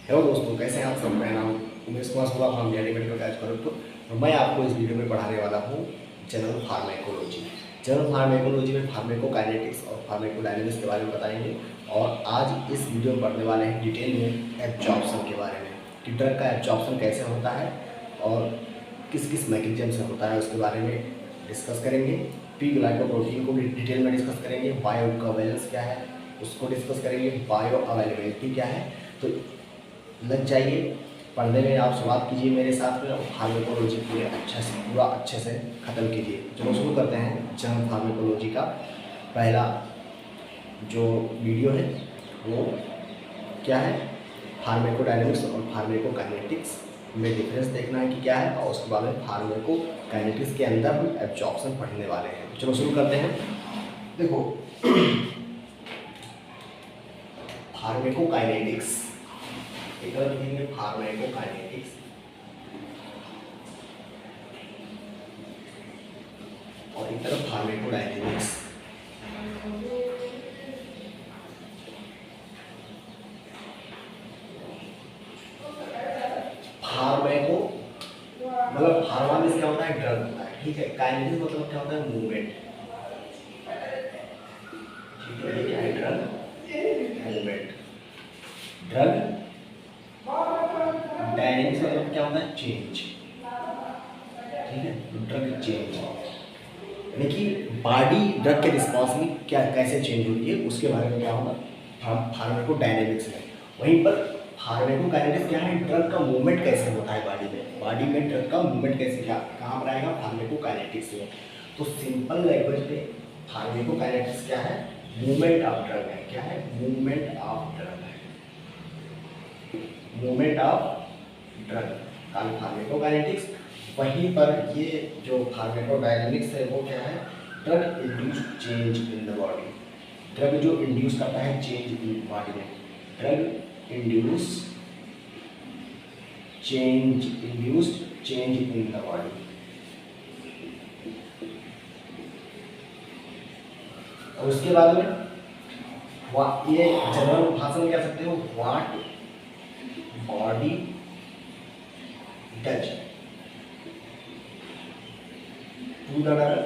Hello दोस्तों, कैसे हैं आप सब। मेरा नाम उमेश कुमार सोला from JD medical college Kharagpur और मैं आपको इस वीडियो में पढ़ाने वाला हूँ जनरल फार्मेकोलॉजी। जनरल फार्मेकोलॉजी में फार्मेकोकाइनेटिक्स और फार्मेकोडायनेमिक्स के बारे में बताएंगे। और आज इस वीडियो में पढ़ने वाले हैं डिटेल में एब्जॉर्प्शन के बारे में कि ड्रग का एब्जॉर्प्शन कैसे होता है और किस किस मैकेनिज्म से होता है उसके बारे में डिस्कस करेंगे। पी ग्लाइकोप्रोटीन को भी डिटेल में डिस्कस करेंगे। बायो कवेलेंस क्या है उसको डिस्कस करेंगे। बायो अवेलेबिलिटी क्या है। तो लग जाइए पढ़ने में, आप शुरुआत कीजिए मेरे साथ में और फार्मेकोलॉजी पूरा अच्छे से ख़त्म कीजिए। चलो शुरू करते हैं। जनरल फार्मेकोलॉजी का पहला जो वीडियो है वो क्या है, फार्मेकोडायनेमिक्स और फार्मेकोकाइनेटिक्स में डिफरेंस देखना है कि क्या है, और उसके बाद में फार्मेकोकाइनेटिक्स के अंदर हम एब्जॉर्प्शन पढ़ने वाले हैं। चलो शुरू करते हैं। देखो फार्मेकोकाइनेटिक्स एक तरफ लिखेंगे फार्मेकोकाइनेटिक्स और एक तरफ फार्मेकोडायनेमिक्स। फार्मेको मतलब फार्मा में क्या होता है, ड्रग होता है, ठीक है। काइनेटिक्स मतलब क्या होता है, मूवमेंट, ठीक है। क्या है ड्रग, मूवमेंट। ड्रग डायनेमिक्स मतलब क्या होता है, चेंज, ठीक है। ड्रग चेंज यानी कि बॉडी ड्रग के रिस्पॉन्स में क्या कैसे चेंज होती है उसके बारे में क्या होगा फार्मेकोडायनेमिक्स में। वहीं पर फार्मेकोकाइनेटिक्स क्या है, ड्रग का मूवमेंट कैसे होता है बॉडी में ड्रग का मूवमेंट कैसे क्या कहाँ पर आएगा, फार्मेकोकाइनेटिक्स में। तो सिंपल लैंग्वेज में फार्मेकोकाइनेटिक्स क्या है, मूवमेंट ऑफ ड्रग है। क्या है, मूवमेंट ऑफ ड्रग है, मूवमेंट ऑफ ड्रग फार्मेकोकाइनेटिक्स। वहीं पर ये जो फार्मेकोडायनेमिक्स है वो क्या है, drug induce change in the body. Drug जो इंड्यूस करता है चेंज इन बॉडी में, drug induced change in the body. और उसके बाद में ये जनरल भाषा में कह सकते हो, what body does to the drug.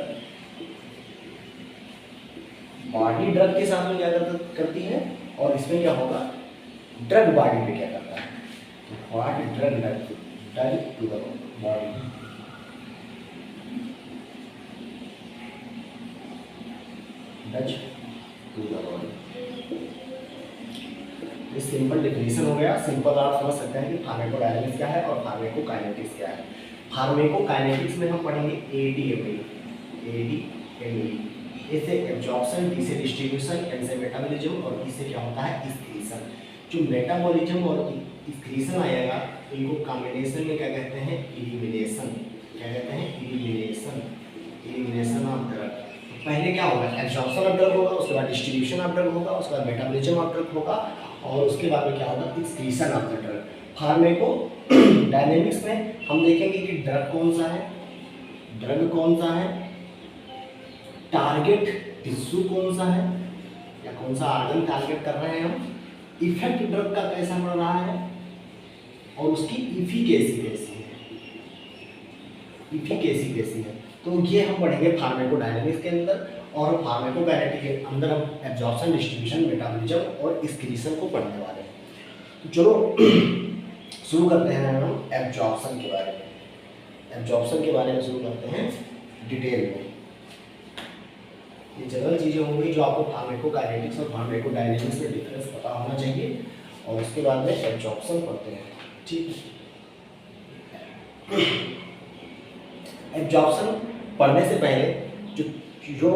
Body drug के साथ में क्या करती है, और इसमें क्या होगा, ड्रग बॉडी पे क्या करता है। तो what drug does to the body, does to the body. ये सिंपल डेफिनेशन हो गया। सिंपल आप समझ सकते हैं कि फार्मेकोडायनेमिक्स क्या है और फार्मेकोकाइनेटिक्स क्या है। फार्मेकोकाइनेटिक्स में हम पढ़ेंगे एडीएमई, ए से एब्जॉर्प्शन, डी से डिस्ट्रीब्यूशन, एन से मेटाबॉलिज्म और ई से क्या होता है, एक्सक्रीशन। जो मेटाबॉलिज्म और एक्सक्रीशन आएगा तो इनको कॉम्बिनेशन में क्या कहते हैं, एलिमिनेशन। क्या कहते हैं, एलिमिनेशन ऑफ ड्रग। पहले क्या होगा, एब्जॉर्प्शन ऑफ ड्रग होगा, उसके बाद डिस्ट्रीब्यूशन ऑफ ड्रग होगा, उसके बाद मेटाबॉलिज्म ऑफ ड्रग होगा और उसके बाद में क्या होगा, excretion of the drug. Pharmaco dynamics में हम देखेंगे कि ड्रग कौन सा है, टारगेट टिश्यू कौन सा है या कौन सा ऑर्गन टारगेट कर रहे हैं हम, इफेक्ट ड्रग का कैसा पड़ रहा है और उसकी इफिकेसी कैसी है। तो ये हम पढ़ेंगे फार्मेकोडायनेमिक्स के अंदर। और फार्मेकोकाइनेटिक्स के अंदर हम एब्जॉर्प्शन, डिस्ट्रीब्यूशन, मेटाबॉलिज्म और एक्सक्रीशन को पढ़ने वाले हैं। तो चलो शुरू करते हैं हम एब्जॉर्प्शन के बारे में। एब्जॉर्प्शन के बारे में शुरू करते हैं डिटेल में। ये जनरल चीज़ें होंगी जो आपको फार्मेकोकाइनेटिक्स और फार्मेकोडायनेमिक्स में डिफरेंस पता होना चाहिए, और उसके बाद में एब्जॉर्प्शन पढ़ते हैं, ठीक है। एब्जॉर्प्शन पढ़ने से पहले जो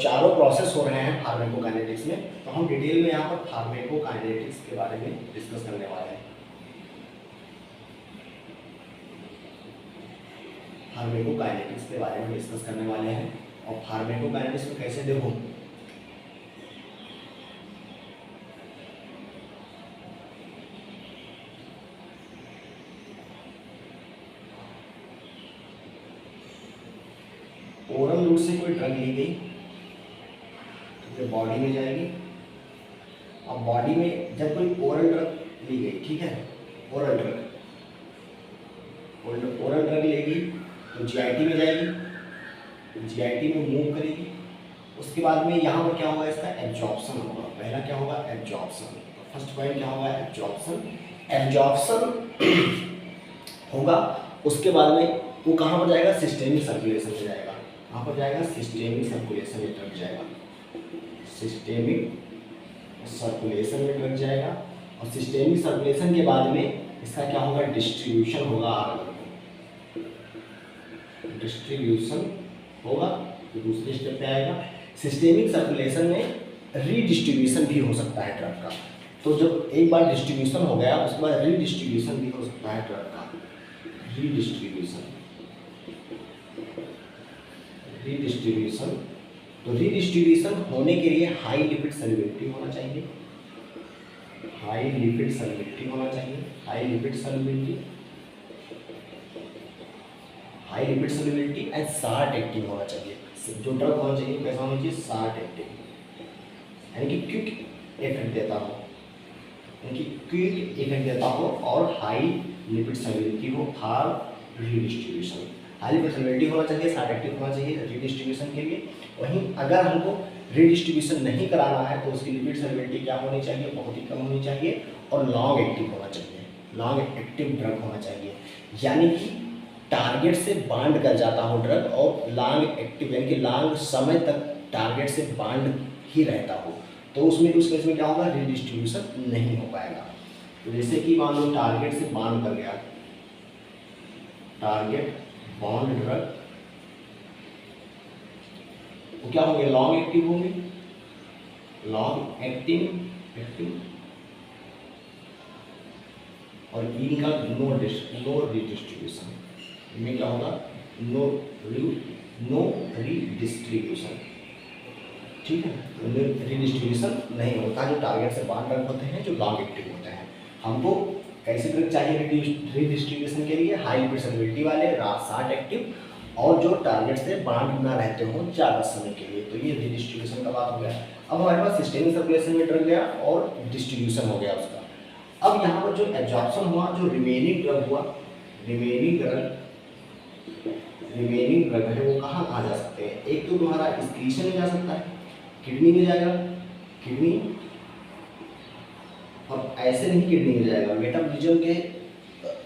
चारों प्रोसेस हो रहे हैं फार्मेकोकाइनेटिक्स में, तो हम डिटेल में यहाँ पर फार्मेकोकाइनेटिक्स के बारे में डिस्कस करने वाले हैं। फार्मेकोकाइनेटिक्स के बारे में डिस्कस करने वाले हैं। और फार्मेकोकाइनेटिक्स में कैसे देखो, ओरल रूट से कोई ड्रग ली गई तो बॉडी में जाएगी। अब बॉडी में जब कोई ओरल ड्रग ली गई लेगी, ठीक है, ओरल ड्रग, ओरल ड्रग लेगी तो जीआईटी में जाएगी, जीआईटी में मूव करेगी। उसके बाद में यहाँ पर क्या होगा, इसका एब्जॉर्प्शन होगा। पहला क्या होगा, एब्जॉर्प्शन। तो फर्स्ट पॉइंट क्या होगा, एब्जॉर्प्शन। एब्जॉर्प्शन होगा, उसके बाद में वो कहाँ पर जाएगा, सिस्टेमिक सर्कुलेशन में जाएगा। कहाँ पर जाएगा, सिस्टेमिक सर्कुलेशन में ड्रग जाएगा, सिस्टेमिक सर्कुलेशन में ड्रग जाएगा। और सिस्टेमिक सर्कुलेशन के बाद में इसका क्या होगा, डिस्ट्रीब्यूशन होगा आर्गन को, डिस्ट्रीब्यूशन होगा। तो दूसरे स्टेप पे आएगा, सिस्टेमिक सर्कुलेशन में रीडिस्ट्रीब्यूशन भी हो सकता है ड्रग का। तो जब एक बार डिस्ट्रीब्यूशन हो गया उसके बाद रीडिस्ट्रीब्यूशन भी हो सकता है ड्रग का, रीडिस्ट्रीब्यूशन, रीडिस्ट्रीब्यूशन। तो रीडिस्ट्रीब्यूशन होने के लिए हाई लिपिड सॉल्युबिलिटी होना चाहिए, हाई लिपिड सॉल्युबिलिटी होना चाहिए, high lipid solubility, high lipid solubility and short acting होना चाहिए। जो ड्रग होना चाहिए कैसा होना चाहिए, शार्ट एक्टिंग, यानी कि क्विक इफेक्ट देता हो, यानी कि क्विक इफेक्ट देता हो और हाई लिपिड सॉल्युबिलिटी हो for redistribution. High lipid solubility होना चाहिए, शार्ट एक्टिव होना चाहिए रीडिस्ट्रीब्यूशन के लिए। वहीं अगर हमको रीडिस्ट्रीब्यूशन नहीं कराना है तो उसकी लिपिड सॉल्युबिलिटी क्या होनी चाहिए, बहुत ही कम होनी चाहिए और लॉन्ग एक्टिव होना चाहिए, लॉन्ग एक्टिव ड्रग होना चाहिए, यानी कि टारगेट से बांड कर जाता हो ड्रग और लॉन्ग एक्टिव, यानी कि लॉन्ग समय तक टारगेट से बांड ही रहता हो। तो उसमें उस केस में क्या होगा, रीडिस्ट्रीब्यूशन नहीं हो पाएगा। तो जैसे कि मान लो टारगेट से बांड कर गया, टारगेट बॉन्ड ड्रग, तो क्या हो गया, लॉन्ग एक्टिव होंगे, लॉन्ग एक्टिव और इनका नो रीडिस्ट्रीब्यूशन, इनमें क्या होगा, नो रीडिस्ट्रीब्यूशन, ठीक है, रीडिस्ट्रीब्यूशन नहीं होता जो टारगेट से बाहर ड्रग होते हैं, जो लॉन्ग एक्टिव होते हैं। हमको कैसे ड्रग चाहिए रीडिस्ट्रीब्यूशन के लिए, हाई लिपिड सॉल्युबिलिटी वाले, शार्ट एक्टिव और जो टारगेट से बांड ना रहते हो ज़्यादा समय के लिए। तो ये रीडिस्ट्रीब्यूशन का बात हो गया। अब हमारे पास सिस्टेमिक सर्कुलेशन में ड्रग गया और डिस्ट्रीब्यूशन हो गया उसका। अब यहाँ पर जो एब्जॉर्प्शन हुआ, जो रिमेनिंग ड्रग हुआ, रिमेनिंग ड्रग है वो कहाँ कहाँ जा सकते हैं, एक तो तुम्हारा एक्सक्रीशन में जा सकता है, किडनी में जाएगा, किडनी, और ऐसे नहीं किडनी में जाएगा, मेटाबॉलिज्म के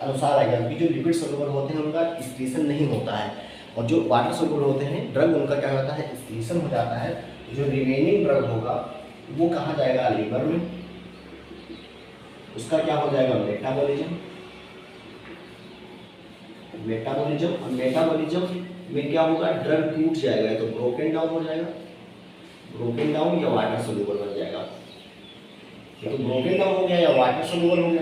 अनुसार आएगा, क्योंकि जो लिपिड सोल्यूबल होते हैं उनका एक्सक्रीशन नहीं होता है और जो वाटर सोल्यूबल होते हैं ड्रग उनका क्या होता है, एक्सक्रीशन हो जाता है। जो रिमेनिंग ड्रग होगा वो कहाँ जाएगा, लीवर में, उसका क्या हो जाएगा, मेटाबॉलिज्म, मेटाबॉलिज्म। और मेटाबॉलिज्म में क्या होगा, ड्रग टूट जाएगा, तो ब्रोकन डाउन हो जाएगा, ब्रोकन डाउन या वाटर सोल्यूबल बन जाएगा। तो ब्रोकन डाउन हो गया या वाटर सोल्यूबल हो गया।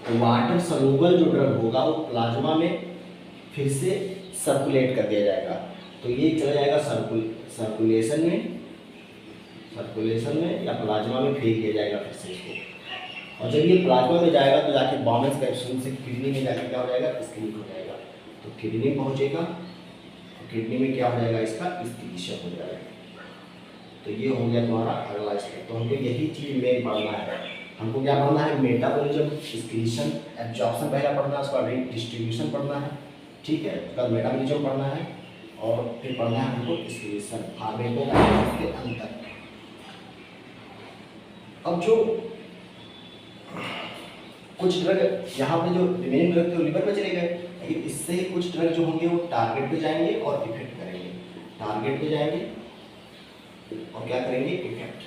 तो वाटर सोल्यूबल जो ड्रग होगा वो प्लाज्मा में फिर से सर्कुलेट कर दिया जाएगा, तो ये चला जाएगा सर्कुलेशन में या प्लाज्मा में फेंक दिया जाएगा फिर से इसको। और जब ये प्लाज्मा में जाएगा तो जाके बाउमेंस कैप्सूल से किडनी में जाकर क्या हो जाएगा, स्क्रीन हो जाएगा। तो किडनी पहुंचेगा, तो किडनी में क्या हो जाएगा, इसका स्क्रीशन हो जाएगा। तो ये हो गया तुम्हारा अगला स्टेप। तो हमको यही चीज़ मेन पढ़ना है, हमको क्या पढ़ना है, मेटाबॉलिज्म, स्क्रीशन, एब्जॉर्प्शन पहला पढ़ना है, उसका डिस्ट्रीब्यूशन पढ़ना है, ठीक है, उसका मेटाबॉलिज्म पढ़ना है और फिर पढ़ना है हमको स्क्रीशन, फार्माकोकाइनेटिक्स के अंतर। अब जो कुछ ड्रग यहाँ पे जो रिमेनिंग ड्रग थे वो लिवर में चले गए, लेकिन इससे कुछ ड्रग जो होंगे वो टारगेट पे जाएंगे और इफेक्ट करेंगे, टारगेट पे जाएंगे और क्या करेंगे, इफेक्ट,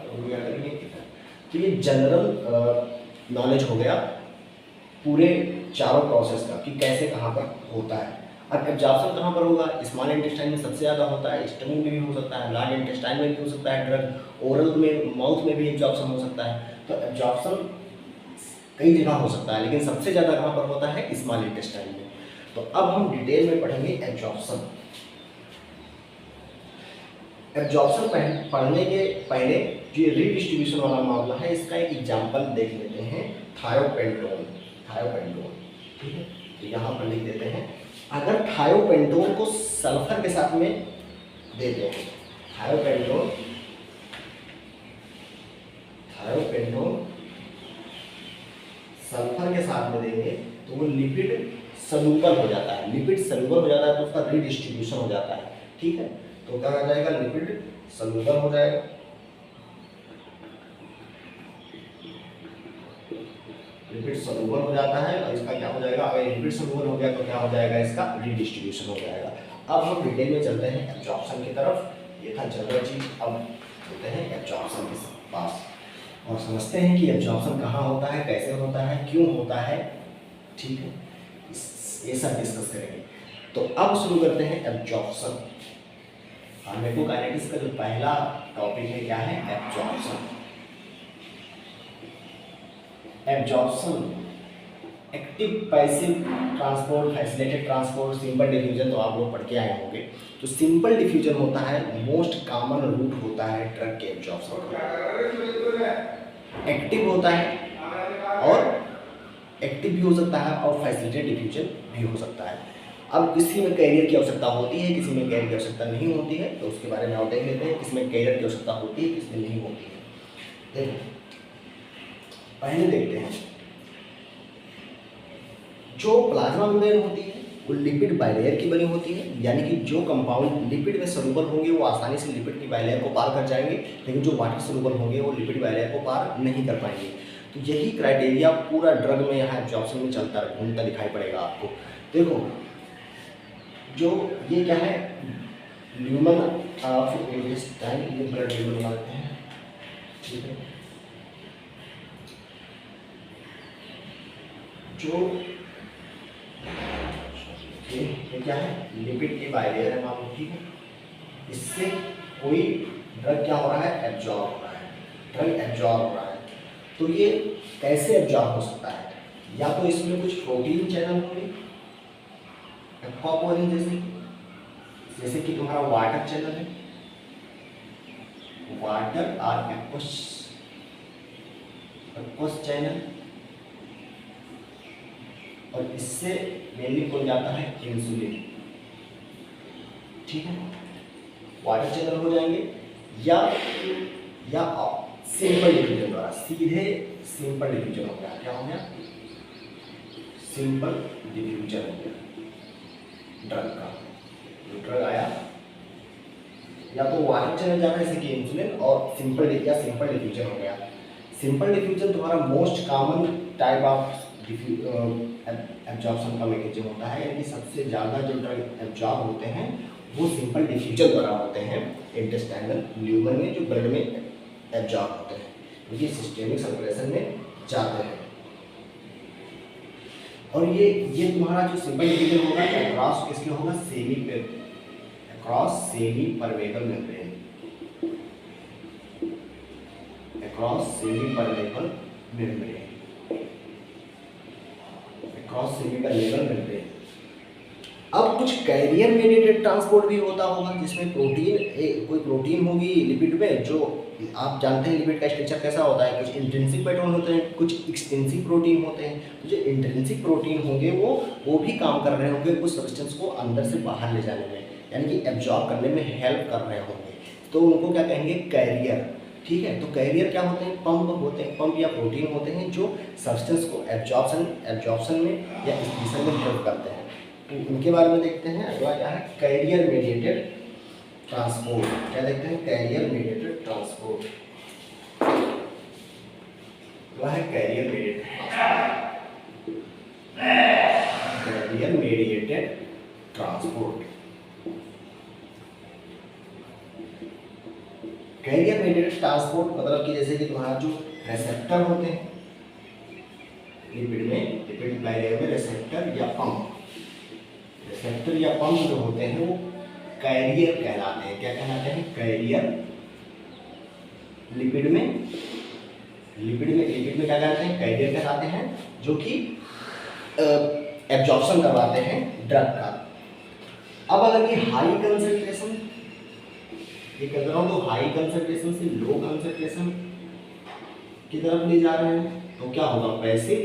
और क्या करेंगे, इफेक्ट। तो ये जनरल नॉलेज हो गया पूरे चारों प्रोसेस का कि कैसे कहाँ पर होता है। अब एब्जॉर्प्शन कहाँ पर होगा, स्मॉल इंटेस्टाइन में सबसे ज़्यादा होता है, स्टमक में भी हो सकता है, लार्ज इंटेस्टाइन में भी हो सकता है ड्रग, ओरल में, माउथ में भी एब्जॉर्प्शन हो सकता है। तो एब्जॉर्प्शन कई जगह हो सकता है, लेकिन सबसे ज़्यादा कहाँ पर होता है, स्मॉल इंटेस्टाइन में। तो अब हम डिटेल में पढ़ेंगे एब्जॉर्प्शन। एब्जॉर्प्शन पढ़ने के पहले जो रीडिस्ट्रीब्यूशन वाला मामला है इसका एक एग्जाम्पल देख लेते हैं, थायोपेंटोन, ठीक है। तो यहाँ पर लिख देते हैं, अगर थायोपेंटोन को सल्फर के साथ में देते हैं, थायोपेंटोन सल्फर के साथ में देंगे तो वो लिपिड सलूबल हो जाता है। लिपिड सलूबल हो जाता है तो उसका रीडिस्ट्रीब्यूशन हो जाता है। ठीक है, तो क्या हो जाएगा, लिपिड सलूबल हो जाएगा। लिपिड सलूबल हो जाता है और इसका क्या हो जाएगा, अगर लिपिड सलूबल हो गया तो क्या हो जाएगा, इसका रीडिस्ट्रीब्यूशन हो जाएगा। अब हम डिटेल में चलते हैं एब्जॉर्प्शन की तरफ। ये था जनरल चीज, अब चलते हैं एब्जॉर्प्शन के पास और समझते हैं कि एब्जॉर्प्शन कहाँ होता है, कैसे होता है, क्यों होता है। ठीक है, ये सब डिस्कस करेंगे। तो अब शुरू करते हैं एब्जॉर्प्शन। फार्माकोकाइनेटिक्स का जो पहला टॉपिक है क्या है, absorption. Absorption active passive transport, facilitated transport, simple diffusion तो आप लोग पढ़ के आए होंगे। तो सिंपल डिफ्यूजन होता है मोस्ट कॉमन रूट होता है ड्रग के एब्जॉर्प्शन का। एक्टिव होता है और एक्टिव भी हो सकता है और फैसिलिटेड डिफ्यूजन भी हो सकता है। अब किसी में कैरियर की आवश्यकता होती है, किसी में कैरियर की आवश्यकता नहीं होती है, तो उसके बारे में आप देख लेते हैं। किसमें कैरियर की आवश्यकता होती है, किसमें नहीं होती है। देखो पहले देखते हैं, जो प्लाज्मा मेम्ब्रेन होती है वो लिपिड बाइलेयर की बनी होती है, यानी कि जो कंपाउंड लिपिड में सॉल्युबल होंगे वो आसानी से लिपिड की बाइलेयर को पार कर जाएंगे, लेकिन जो वाटर सॉल्युबल होंगे वो लिपिड बाइलेयर को पार नहीं कर पाएंगे। तो यही क्राइटेरिया पूरा ड्रग में यहाँ एब्जॉर्प्शन में चलता घूमता दिखाई पड़ेगा आपको। देखो जो ये क्या है, ल्यूमन ऑफ इंटेस्टाइन, ये ब्लड ल्यूमन मानते हैं। ठीक है, जो ये क्या है, लिपिड की बाइलेयर है मान लो। ठीक है, इससे कोई ड्रग क्या हो रहा है, एब्जॉर्ब हो रहा है, ड्रग एब्जॉर्ब हो रहा है। तो ये कैसे एब्जॉर्ब हो सकता है, या तो इसमें कुछ प्रोटीन चैनल होंगे एक्वापोरिन जैसे कि तुम्हारा वाटर चैनल है, वाटर और एक्वस चैनल, और इससे मेनली कौन जाता है, इंसुलिन। ठीक है, वाटर चैनल हो जाएंगे या सिंपल डिफ्यूजन द्वारा, सीधे सिंपल डिफ्यूजन हो गया। क्या हो गया, सिंपल डिफ्यूजन हो गया ड्रग का। जो ड्रग आया या तो वाटर चैनल जा रहा है जैसे कि इंसुलिन, और सिंपल डिफ्यूजन हो गया। सिंपल डिफ्यूजन तुम्हारा most common type of absorption का मैकेनिज्म होता है, यानी सबसे ज़्यादा जो ड्रग एब्जॉर्ब होते हैं वो सिंपल डिफ्यूजन द्वारा होते हैं इंटेस्टाइनल ल्यूमन में, जो ब्लड में एब्जॉर्ब होते हैं, क्योंकि सिस्टेमिक सर्कुलेशन में जाते हैं। और ये तुम्हारा जो सिंपल डिफ्यूजन होगा अक्रॉस किसके होगा, across semi permeable membrane, across semi permeable membrane, across semi permeable membrane. अब कुछ कैरियर मेडिएटेड ट्रांसपोर्ट भी होता होगा, जिसमें कोई प्रोटीन होगी लिपिड में, जो आप जानते हैं लिपिड का स्ट्रक्चर कैसा होता है, कुछ इंट्रिंसिक पैटर्न होते हैं, कुछ एक्सटेंसिव प्रोटीन होते हैं। तो जो इंट्रिंसिक प्रोटीन होंगे वो भी काम कर रहे होंगे कुछ सब्सटेंस को अंदर से बाहर ले जाने में, यानी कि एब्जॉर्ब करने में हेल्प कर रहे होंगे, तो उनको क्या कहेंगे, कैरियर। ठीक है, तो कैरियर क्या होते हैं, पंप या प्रोटीन होते हैं जो सब्सटेंस को एब्जॉर्प्शन में या एक्सक्रीशन में हेल्प करते हैं। तो उनके बारे में देखते हैं। अगला क्या है, कैरियर मेडिएटेड ट्रांसपोर्ट। क्या देखते हैं, कैरियर मेडिएटेड ट्रांसपोर्ट। वह है carrier mediated transport. Carrier mediated transport मतलब कि जैसे कि तुम्हारा जो रिसेप्टर होते हैं लिपिड में, लिपिड बाइलेयर में रिसेप्टर या पंप जो होते हैं वो कैरियर कहलाते हैं। क्या कहलाते हैं, कैरियर। लिपिड में क्या कहते हैं, कैरियर कहलाते हैं, जो कि एब्जॉर्प्शन करवाते हैं ड्रग का। अब अगर ये हाई कंसंट्रेशन, ये कर रहा हूँ तो हाई कंसंट्रेशन से लो कंसंट्रेशन की तरफ ले जा रहे हैं तो क्या होगा, पैसिव।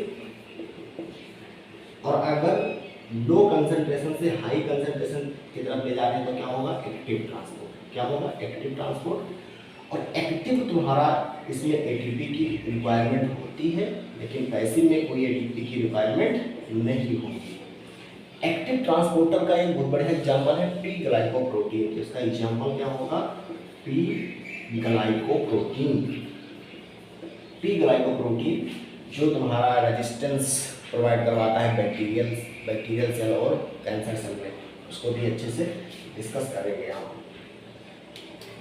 और अगर लो कंसंट्रेशन से हाई कंसंट्रेशन की तरफ ले जा रहे हैं तो क्या होगा, एक्टिव ट्रांसपोर्ट। क्या होगा, एक्टिव ट्रांसपोर्ट। और एक्टिव तुम्हारा इसमें एटीपी की रिक्वायरमेंट होती है, लेकिन पैसिव में कोई एटीपी की रिक्वायरमेंट नहीं होगी। एक्टिव ट्रांसपोर्टर का एक बहुत बढ़िया एग्जाम्पल है पी ग्लाइकोप्रोटीन। तो इसका एग्जाम्पल क्या होगा? P glycoprotein. पी ग्लाइकोप्रोटीन जो तुम्हारा रेजिस्टेंस प्रोवाइड करवाता है बैक्टीरियल सेल और कैंसर सेल में, उसको भी अच्छे से डिस्कस करेंगे हम।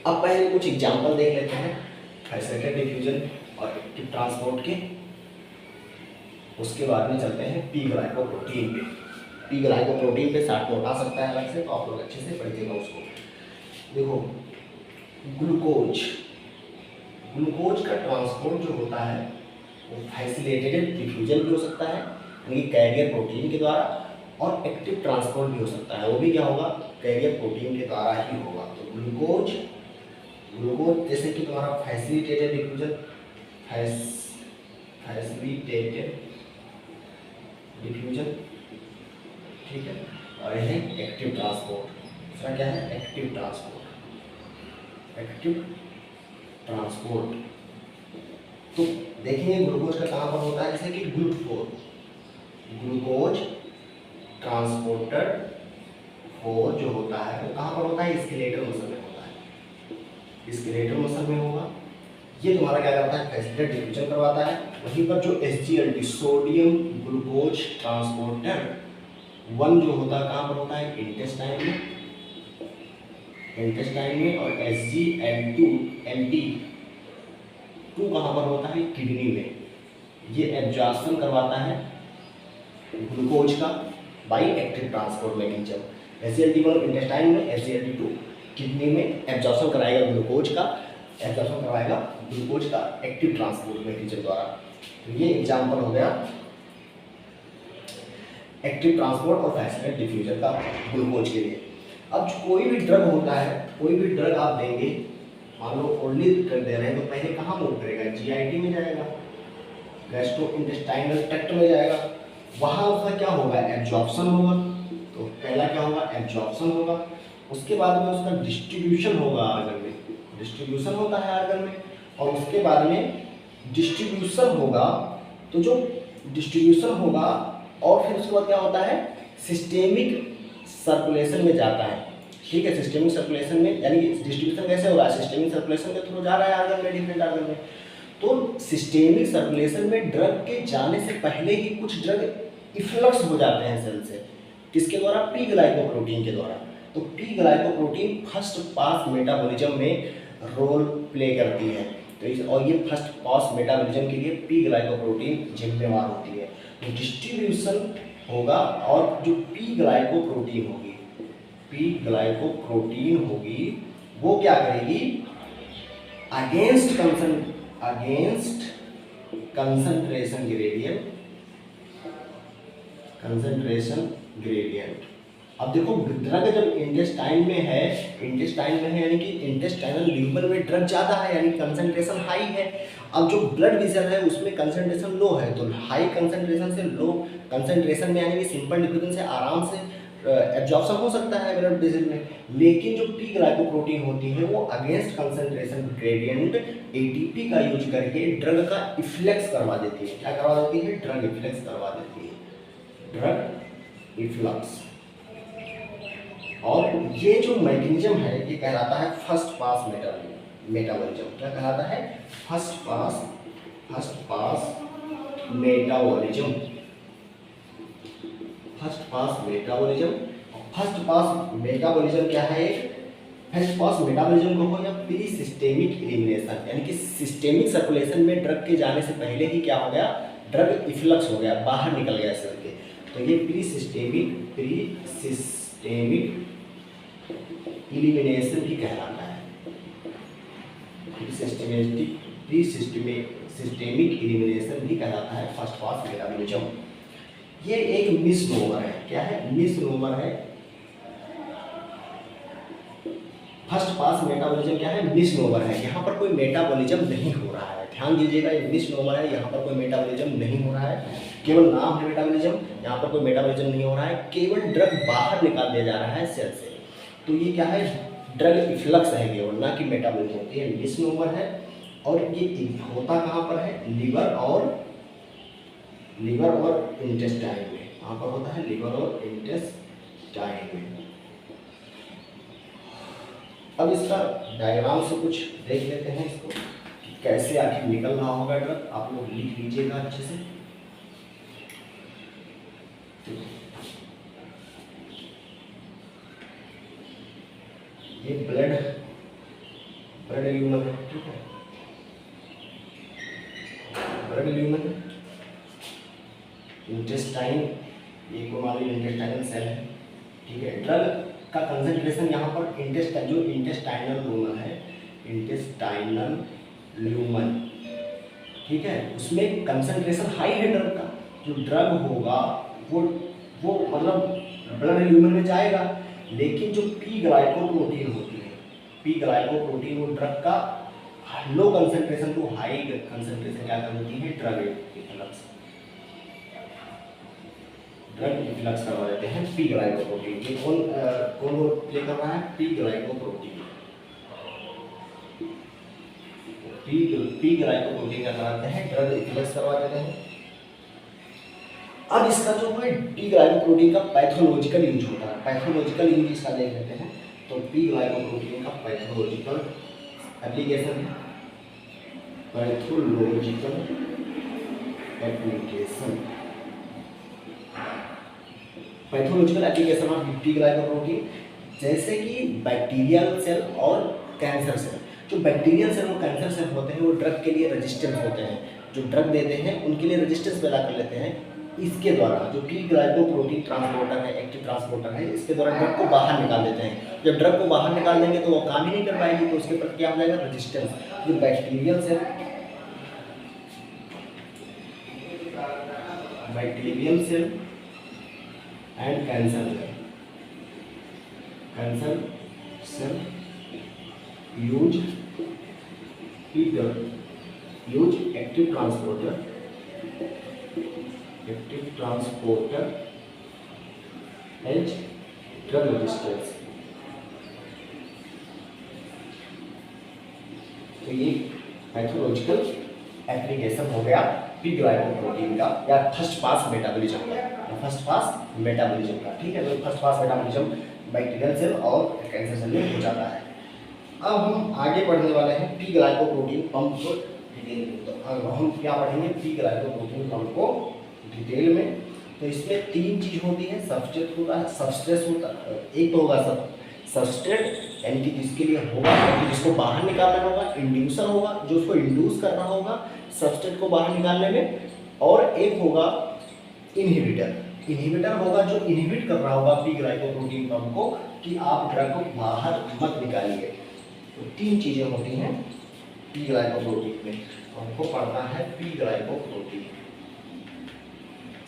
अब पहले कुछ एग्जाम्पल देख लेते हैं फैसिलिटेड डिफ्यूजन और एक्टिव ट्रांसपोर्ट के, उसके बाद में चलते हैं पी ग्लाइकोप्रोटीन पे। पी ग्लाइकोप्रोटीन पे 60 नोट आ सकता है अलग से, तो आप लोग अच्छे से पढ़िएगा उसको। देखो ग्लूकोज का ट्रांसपोर्ट जो होता है वो फैसिलिटेटेड डिफ्यूजन भी हो सकता है, यानी कैरियर प्रोटीन के द्वारा, और एक्टिव ट्रांसपोर्ट भी हो सकता है, वो भी क्या होगा? कैरियर प्रोटीन के द्वारा ही होगा। तो ग्लूकोज जैसे कि तुम्हारा फैसिलिटेटेड डिफ्यूजन, फैसिलिटेटेड डिफ्यूजन, ठीक है, और यह है एक्टिव ट्रांसपोर्ट। दूसरा क्या है? Active transport. तो देखेंगे ग्लूकोज का कहाँ पर होता है, जैसे कि ग्लूकोज ट्रांसपोर्टर 4 जो होता है वो कहाँ पर होता है? स्केलेटल मसल में होता है, स्केलेटल मसल में होगा। ये तुम्हारा क्या करता है? फैसिलिटेटेड डिफ्यूजन करवाता है। वहीं पर जो SGLT सोडियम ग्लूकोज ट्रांसपोर्टर 1 जो होता है कहाँ पर होता है? इंटेस्टाइन में, और SGLT2 कहाँ पर होता है? किडनी में। ये एब्जॉर्प्शन करवाता है ग्लूकोज का by active transport mechanism. SGLT1 intestine में, SGLT2 किडनी में एब्जॉर्प्शन कराएगा ग्लूकोज का एक्टिव ट्रांसपोर्ट मैकेनिज्म द्वारा। तो ये एग्जाम्पल हो गया एक्टिव ट्रांसपोर्ट और फैसिलिटेटेड डिफ्यूजन का ग्लूकोज के लिए। अब कोई भी ड्रग होता है, कोई भी ड्रग आप देंगे, मान लो ओनली ड्रग दे रहे हैं, तो पहले कहाँ मूव करेगा? GIT में जाएगा, गैस्ट्रोइंटेस्टाइनल ट्रैक्ट में जाएगा। वहाँ उसका क्या होगा? एब्जॉर्प्शन होगा। तो पहला क्या होगा? एब्जॉर्प्शन होगा। उसके बाद में उसका डिस्ट्रीब्यूशन होगा आर्गन में, डिस्ट्रीब्यूशन होता है आर्गन में, और उसके बाद में डिस्ट्रीब्यूशन होगा। तो जो डिस्ट्रीब्यूशन होगा और फिर उसके बाद क्या होता है? सिस्टेमिक सर्कुलेशन में जाता है, ठीक है। सिस्टेमिक सर्कुलेशन में यानी डिस्ट्रीब्यूशन कैसे हो रहा है? सिस्टेमिक सर्कुलेशन के थ्रू जा रहा है आर्गन में, डिफरेंट आर्गन में। तो सिस्टेमिक सर्कुलेशन में ड्रग के जाने से पहले ही कुछ ड्रग इफ्लक्स हो जाते हैं सेल से, किसके द्वारा? पी ग्लाइकोप्रोटीन के द्वारा। तो P glycoprotein first pass metabolism में रोल प्ले करती है। तो और ये फर्स्ट पास मेटाबॉलिज्म के लिए पी ग्लाइकोप्रोटीन जिम्मेवार होती है। तो डिस्ट्रीब्यूशन होगा, और जो पी ग्लाइकोप्रोटीन होगी वो क्या करेगी? Against concentration gradient. अब देखो ड्रग जब इंटेस्टाइन में है यानी कि इंटेस्टाइनल ट्यूबल में ड्रग ज़्यादा है, यानी कंसंट्रेशन हाई है। अब जो ब्लड वेसल है उसमें कंसंट्रेशन लो है, तो हाई कंसंट्रेशन से लो कंसंट्रेशन में यानी कि सिंपल डिफ्यूजन से आराम से एब्जॉर्प्शन हो सकता है ब्लड वेसल में। लेकिन जो पी ग्लाइकोप्रोटीन होती है वो अगेंस्ट कंसंट्रेशन ग्रेडियंट ATP का यूज करके ड्रग का इफ्लेक्स करवा देती है। क्या करवा देती है? ड्रग इफ्लेक्स करवा देती है, ड्रग इफ्लक्स। और ये जो मैकेनिज्म है ये कहलाता है फर्स्ट पास मेटाबॉलिज्म। क्या कहलाता है? First pass metabolism. First pass metabolism क्या है? फर्स्ट पास मेटाबॉलिज्म को हो या प्री सिस्टेमिक एलिमिनेशन, यानी कि सिस्टेमिक सर्कुलेशन में ड्रग के जाने से पहले ही क्या हो गया? ड्रग इफ्लक्स हो गया, बाहर निकल गया सेल के। तो ये प्री सिस्टेमिक इलिमिनेशन भी कहलाता है। प्री सिस्टेमिक इलिमिनेशन भी कहलाता है फर्स्ट पास मेटाबॉलिज्म। ये एक मिसनोमर है। क्या है? मिसनोमर है। फर्स्ट पास मेटाबॉलिज्म क्या है? मिसनोमर है। यहाँ पर कोई मेटाबॉलिज्म नहीं हो रहा है, ध्यान दीजिएगा, ये मिसनोमर है। यहाँ पर कोई मेटाबॉलिज्म नहीं हो रहा है, केवल नाम है मेटाबॉलिज्म। यहाँ पर कोई मेटाबॉलिज्म नहीं हो रहा है, केवल ड्रग बाहर निकाल दिया जा रहा है सेल से। तो ये क्या है? ड्रग इफ्लक्स है केवल, ना कि मेटाबॉलिज्म। ये मिसनोमर है और ये होता कहाँ पर है, लीवर और इंटेस्टाइन में, कहाँ पर होता है, लीवर और इंटेस्टाइन में। अब इसका डायग्राम से कुछ देख लेते हैं इसको, कैसे आखिर निकल रहा होगा ड्रग, आप लोग लिख लीजिएगा अच्छे से। ये ब्लड ल्यूमन है, ठीक है, ब्लड ल्यूमन, इंटेस्टाइन, ये को मालूम इंटेस्टाइनल सेल है, ठीक है। ड्रग का कंसंट्रेशन यहाँ पर इंटेस्टाइनल ल्यूमन है, इंटेस्टाइनल ल्यूमन, ठीक है, उसमें कंसंट्रेशन हाई है ड्रग का। जो ड्रग होगा वो मतलब ब्लड ल्यूमन में जाएगा, लेकिन जो पी ग्लाइकोप्रोटीन होती है, पी ग्लाइकोप्रोटीन वो ड्रग का low concentration to high concentration क्या करती है, ड्रग इफ्लक्स करवा देते हैं पी ग्लाइकोप्रोटीन। ये कौन रोल प्ले कर रहा है, पी ग्लाइकोप्रोटीन। पी ग्लाइकोप्रोटीन क्या कराते हैं, ड्रग इफ्लक्स करवा देते हैं। अब इसका जो है पी ग्लाइकोप्रोटीन का पैथोलॉजिकल यूज होता है, पैथोलॉजिकल यूज इसका देख लेते हैं। तो पी ग्लाइकोप्रोटीन का पैथोलॉजिकल एप्लीकेशन है, pathological application of P glycoprotein, जैसे कि बैक्टीरियल सेल और कैंसर सेल। जो बैक्टीरियल सेल और कैंसर सेल होते हैं वो ड्रग के लिए रेजिस्टेंस होते हैं, जो ड्रग देते हैं उनके लिए रेजिस्टेंस पैदा कर लेते हैं। इसके द्वारा जो पी ग्लाइकोप्रोटीन ट्रांसपोर्टर है, एक्टिव ट्रांसपोर्टर है, इसके द्वारा ड्रग को बाहर निकाल देते हैं। जब ड्रग को बाहर निकाल देंगे तो वो काम ही नहीं कर पाएगी, तो उसके प्रति क्या हो जाएगा, रेजिस्टेंस। जो bacterial cell and cancer cell use active transporter as drug resistance. तो ये पैथोलॉजिकल एप्लीकेशन हो गया पी ग्लाइकोप्रोटीन का, या फर्स्ट पास मेटाबॉलिज्म का, ठीक है। तो first pass metabolism bacterial cell और कैंसर सेल में हो जाता है। अब हम आगे पढ़ने वाले हैं पी ग्लाइकोप्रोटीन पंप को डिटेल में। तो हम क्या पढ़ेंगे, पी ग्लाइकोप्रोटीन पंप को डिटेल में। तो इसमें तीन चीज होती है, सबस्ट्रेट होता है, सबस्ट्रेस होता है, एक तो होगा सबस्ट्रेट यानी कि जिसके लिए होगा, जिसको बाहर निकालना होगा, इंड्यूसर होगा जो उसको इंड्यूस कर रहा होगा सबस्ट्रेट को बाहर निकालने में, और एक होगा इनहिबिटर होगा जो इनहिबिट कर रहा होगा पी ग्लाइकोप्रोटीन पंप को कि आप ड्रग को बाहर मत निकालिए। तो तीन चीजें होती हैं पी ग्लाइकोप्रोटीन में। हमको पढ़ना है पी ग्लाइकोप्रोटीन,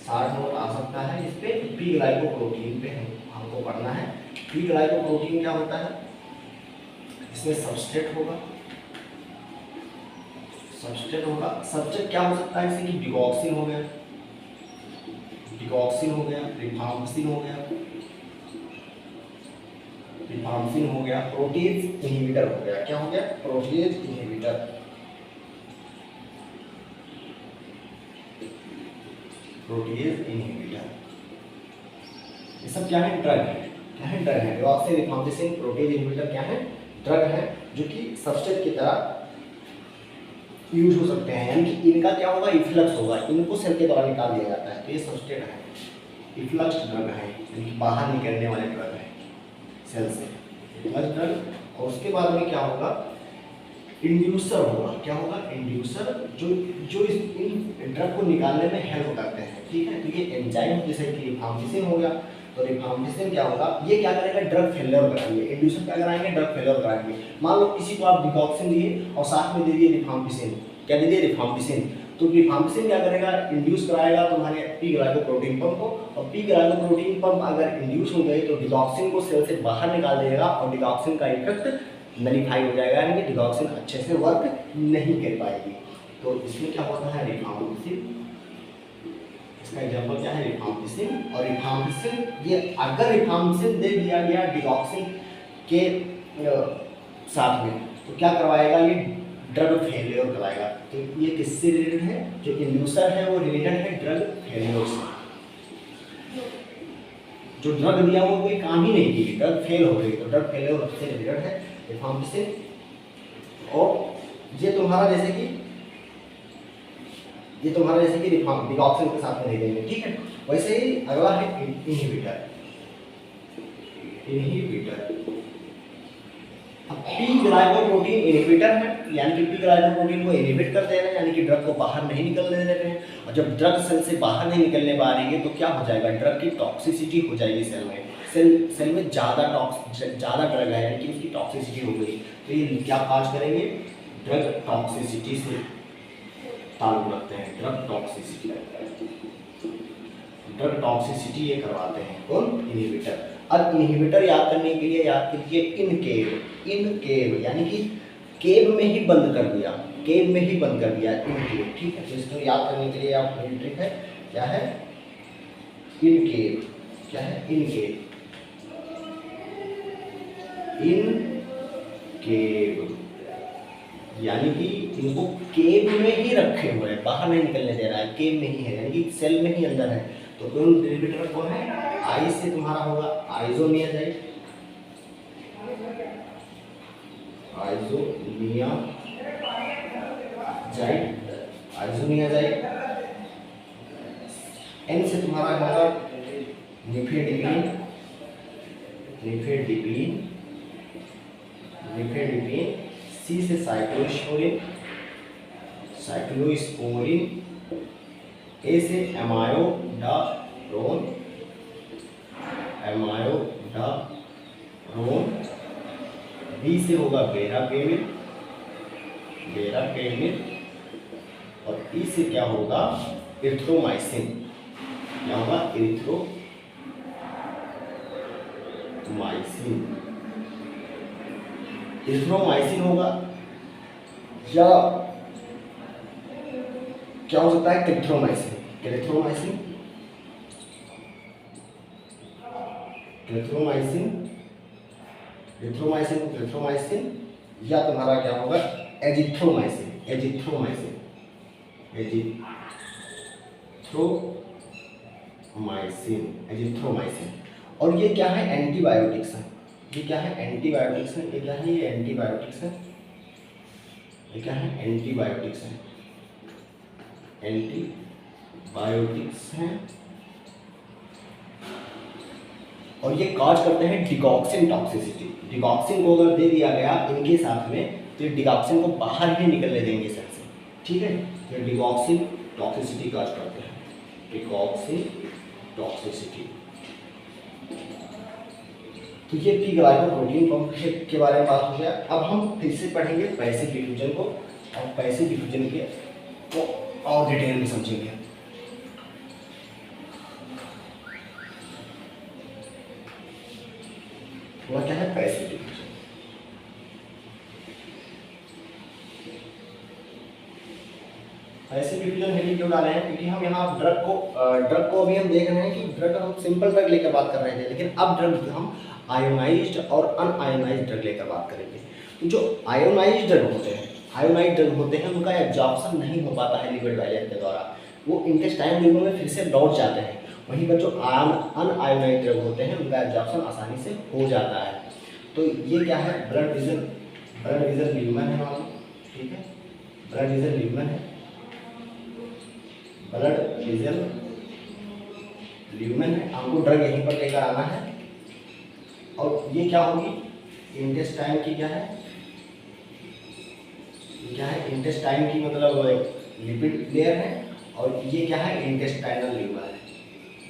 60 नंबर आ सकता है इस पे, पी ग्लाइकोप्रोटीन पे हमको पढ़ना है। पी ग्लाइकोप्रोटीन क्या होता है, इसमें सबस्ट्रेट होगा, सबस्ट्रेट क्या हो सकता है, जैसे कि डिगॉक्सिन हो गया, रिफाम्पिसिन हो गया, प्रोटीज इनहिबिटर हो गया। क्या हो गया, प्रोटीज इनहिबिटर। ये सब क्या है, ड्रग है, डिगॉक्सिन, रिफाम्पिसिन, प्रोटीज इनहिबिटर क्या है, ड्रग है, जो कि सबस्ट्रेट की तरह यूज हो सकते हैं। यानी कि इनका क्या होगा, इफ्लक्स होगा, इनको सेल के द्वारा निकाल दिया जाता है। तो ये सबस्ट्रेट है, इफ्लक्स ड्रग है, यानी कि बाहर निकलने वाले ड्रग है सेल से, इफ्लक्स ड्रग। और उसके बाद में क्या होगा, इंड्यूसर होगा। क्या होगा, इंड्यूसर जो इन ड्रग को निकालने में हेल्प करते हैं, ठीक है। तो ये एंजाइम जैसे कि रिफाम्पिसिन हो गया, तो रिफाम्पिसिन क्या होगा, ये क्या करेगा, ड्रग फेलियर कराएंगे। इंड्यूसर क्या कराएंगे, ड्रग फेलियर कराएंगे। मान लो किसी को आप डिगॉक्सिन दिए और साथ में दे दिए रिफाम्पिसिन, क्या दे दिए, रिफाम्पिसिन। तो रिफाम्पिसिन क्या करेगा, इंड्यूस कराएगा तुम्हारे पी ग्लाइकोप्रोटीन पंप को, और पी ग्लाइकोप्रोटीन पंप अगर इंड्यूस हो गए तो डिगॉक्सिन को सेल से बाहर निकाल देगा और डिगॉक्सिन का इफेक्ट नलीफाई हो जाएगा, यानी कि डिगॉक्सिन अच्छे से वर्क नहीं कर पाएगी। तो इसमें क्या होता है, रिफाम्पिसिन, इसका एग्जांपल क्या है, रिफाम्पिसिन। और रिफाम्पिसिन, ये अगर रिफाम्पिसिन दे दिया गया डिगॉक्सिन के साथ में, तो क्या करवाएगा, ये ड्रग फेलियर कराएगा। तो ये किससे रिलेटेड है? जो इंड्यूसर है वो रिलेटेड है ड्रग फेलियर से। जो ड्रग दिया वो कोई काम ही नहीं की, ड्रग फेल हो गई, तो ड्रग फेलियर से रिलेटेड है रिफाम्पिसिन। और ये तुम्हारा जैसे कि डिगॉक्सिन के साथ में नहीं देंगे, ठीक है। वैसे ही अगला है इनहिबिटर। पी ग्लाइकोप्रोटीन इनहिबिटर है, यानी कि पी ग्लाइकोप्रोटीन को इनहिबिट कर दे रहे हैं, यानी कि ड्रग को बाहर नहीं निकलने दे रहे हैं। और जब ड्रग सेल से बाहर नहीं निकलने पा रही है तो क्या हो जाएगा? ड्रग की टॉक्सिसिटी हो जाएगी सेल में। सेल में ज़्यादा ड्रग है, यानी कि उसकी टॉक्सिसिटी हो गई। तो ये क्या काज करेंगे? ड्रग टॉक्सिसिटी से ताल्लुक रखते हैं। ड्रग टॉक्सिसिटी ये करवाते हैं कौन? इनहिबिटर। अब इनहिबिटर याद करने के लिए याद कीजिए इनकेव, यानी कि केव में ही बंद कर दिया, इनकेव, ठीक है। तो इसको याद करने के लिए आप ट्रिक है, क्या है? इनकेव। क्या है? इनकेव, यानी कि इनको केव में ही रखे हुए हैं, बाहर नहीं निकलने दे रहा है, केव में ही है, यानी कि सेल में ही अंदर है। तो कौन इनहिबिटर कौन है? आई से तुम्हारा होगा आइसोनियाजाइड, एन से तुम्हारा होगा निफेडिपिन, सी से साइक्लोस्पोरिन, ए से एमायोडारोन, बी से होगा बेरापेमिन, और ई से क्या होगा? इरिथ्रोमाइसिन। क्या होगा? इरिथ्रोमाइसिन होगा, या क्या हो सकता है? क्लेथ्रोमाइसिन, या तुम्हारा क्या होगा? एजिथ्रोमाइसिन। और ये क्या है? एंटीबायोटिक्स है। ये क्या है? एंटीबायोटिक्स है। एंटीबायोटिक्स हैं, और ये काज करते हैं डिगॉक्सिन टॉक्सिसिटी। डिगॉक्सिन को अगर दे दिया गया इनके साथ में तो डिगॉक्सिन को बाहर ही निकलने देंगे सेल से, ठीक है। तो डिगॉक्सिन टॉक्सिसिटी काज करते हैं, तो ये पी ग्लाइकोप्रोटीन पंप के बारे में बात हो गया। अब हम फिर से पढ़ेंगे पैसिव डिफ्यूजन को, और पैसिव डिफ्यूजन के को और डिटेल में समझेंगे। वह क्या है? Passive diffusion. Passive diffusion heading क्यों डाले हैं? क्योंकि हम यहाँ ड्रग को अभी हम देख रहे हैं कि ड्रग हम सिंपल ड्रग लेकर बात कर रहे थे, लेकिन अब ड्रग हम आयोनाइज्ड और अनआयोनाइज्ड ड्रग लेकर बात करेंगे। तो जो आयोनाइज्ड ड्रग होते हैं उनका एब्जॉर्प्शन नहीं हो पाता है लिपिड बैरियर के द्वारा, वो इंटेस्टाइन ट्यूब में फिर से लौट जाते हैं। वहीं पर जो अनआयोनाइज्ड ड्रग होते हैं उनका एब्जॉर्प्शन आसानी से हो जाता है। तो ये क्या है? ब्लड विजन ल्यूमन है मानो, ठीक है। ब्लड विजन ल्यूमन है, हमको ड्रग यहीं पर लेकर आना है। और ये क्या होगी? इंटेस्टाइन की क्या है? इंटेस्टाइन की मतलब लिपिड लेयर है, और ये क्या है? इंटेस्टाइनल ल्यूमन है।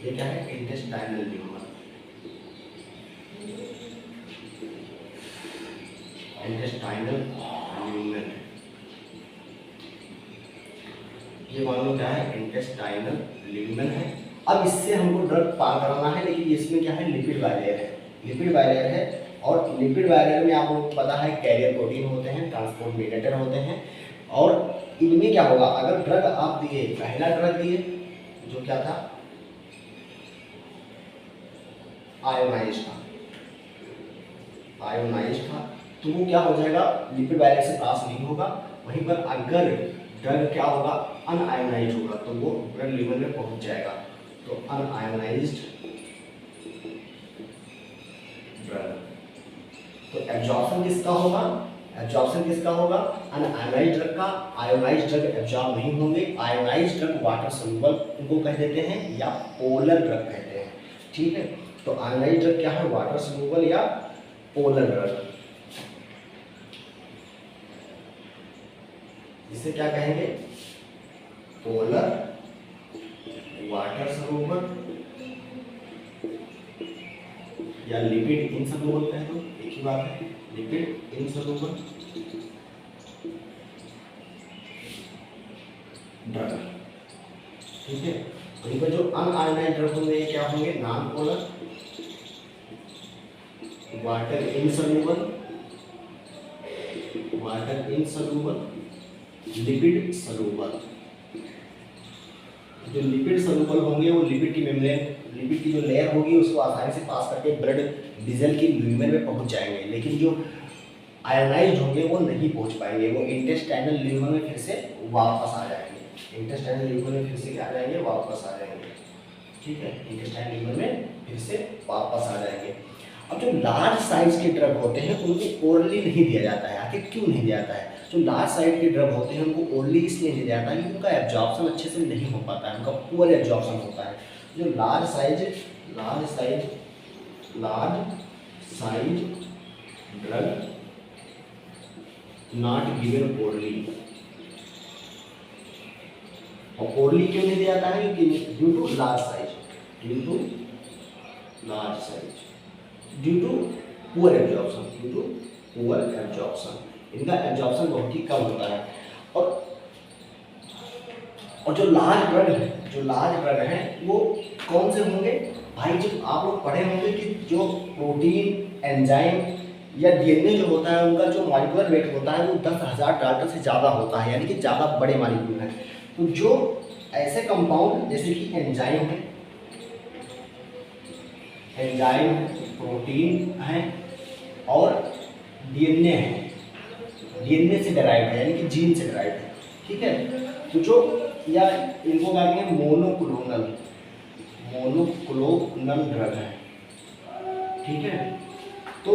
ये क्या है? इंटेस्टाइनल ल्यूमन है। ये मान लो क्या है? इंटेस्टाइनल ल्यूमन है। अब इससे हमको ड्रग पार कराना है, लेकिन इसमें क्या है? लिपिड बैरियर है। और लिपिड बैरियर में आपको पता है कैरियर प्रोटीन होते हैं, ट्रांसपोर्ट मीडिएटर होते हैं। और इनमें क्या होगा? अगर ड्रग आप दिए, पहला ड्रग दिए जो क्या था? आयोनाइज्ड था, तो वो क्या हो जाएगा? लिपिड बैरियर से पास नहीं होगा, वहीं पर अगर ड्रग क्या होगा, अनआयोनाइज होगा, तो वो ब्लड लीवर में पहुंच जाएगा। तो अनआयोनाइज्ड ड्रग, तो एब्जॉर्प्शन किसका होगा, एब्जॉर्प्शन किसका होगा, अनआयोनाइज्ड ड्रग का। आयोनाइज्ड ड्रग एब्जॉर्ब नहीं होंगे। आयोनाइज्ड ड्रग वाटर सॉल्युबल उनको कह देते हैं या पोलर ड्रग कहते हैं, ठीक है। तो आयोनाइज्ड ड्रग क्या है, वाटर सॉल्युबल या पोलर ड्रग। इसे क्या कहेंगे, पोलर वाटर सॉल्युबल या लिपिड इनसॉल्युबल कह दो, एक ही बात है, लिपिड इनसॉल्युबल ड्रग, ठीक है। वहीं पर जो अनआयोनाइज्ड ड्रग होंगे ये क्या होंगे, non polar water insoluble lipid soluble. जो लिपिड सॉल्युबल होंगे वो लिपिड की मेम्ब्रेन, लिपिड की जो लेयर होगी उसको आसानी से पास करके ब्लड वेसल की ल्यूमेन में पहुंच जाएंगे। लेकिन जो आयोनाइज्ड होंगे वो नहीं पहुंच पाएंगे, वो इंटेस्टाइनल ल्यूमेन में फिर से वापस आ जाएंगे। इंटेस्टाइनल ल्यूमेन में फिर से क्या आ जाएंगे, वापस आ जाएंगे, ठीक है। इंटेस्टाइनल ल्यूमेन में फिर से वापस आ जाएंगे। अब जो लार्ज साइज के ड्रग होते हैं उनको ओरली नहीं दिया जाता है। आखिर क्यों नहीं दिया जाता है? जो लार्ज साइज के ड्रग होते हैं उनको ओरली इसलिए नहीं दिया जाता है क्योंकि उनका एब्जॉर्प्शन अच्छे से नहीं हो पाता है, उनका पुअर एब्जॉर्प्शन होता है। जो large size drug not given orally, और ओरली क्यों नहीं दिया जाता है, क्योंकि due to large size, due to poor absorption, इनका एब्जॉर्प्शन बहुत ही कम होता है। और जो लार्ज ड्रग है वो कौन से होंगे भाई, जो आप लोग पढ़े होंगे कि जो प्रोटीन, एंजाइम या डीएनए जो होता है उनका जो मॉलिक्यूलर वेट होता है वो 10,000 डाल्टन से ज़्यादा होता है, यानी कि ज़्यादा बड़े मॉलिक्यूल हैं। तो जो ऐसे कंपाउंड जैसे कि एंजाइम है, प्रोटीन है और डीएनए है, डीएनए से डराइव है यानी कि जीन से डराइव है, ठीक है। तो जो या इनको क्या कहेंगे, मोनोक्लोनल ड्रग है, ठीक है। तो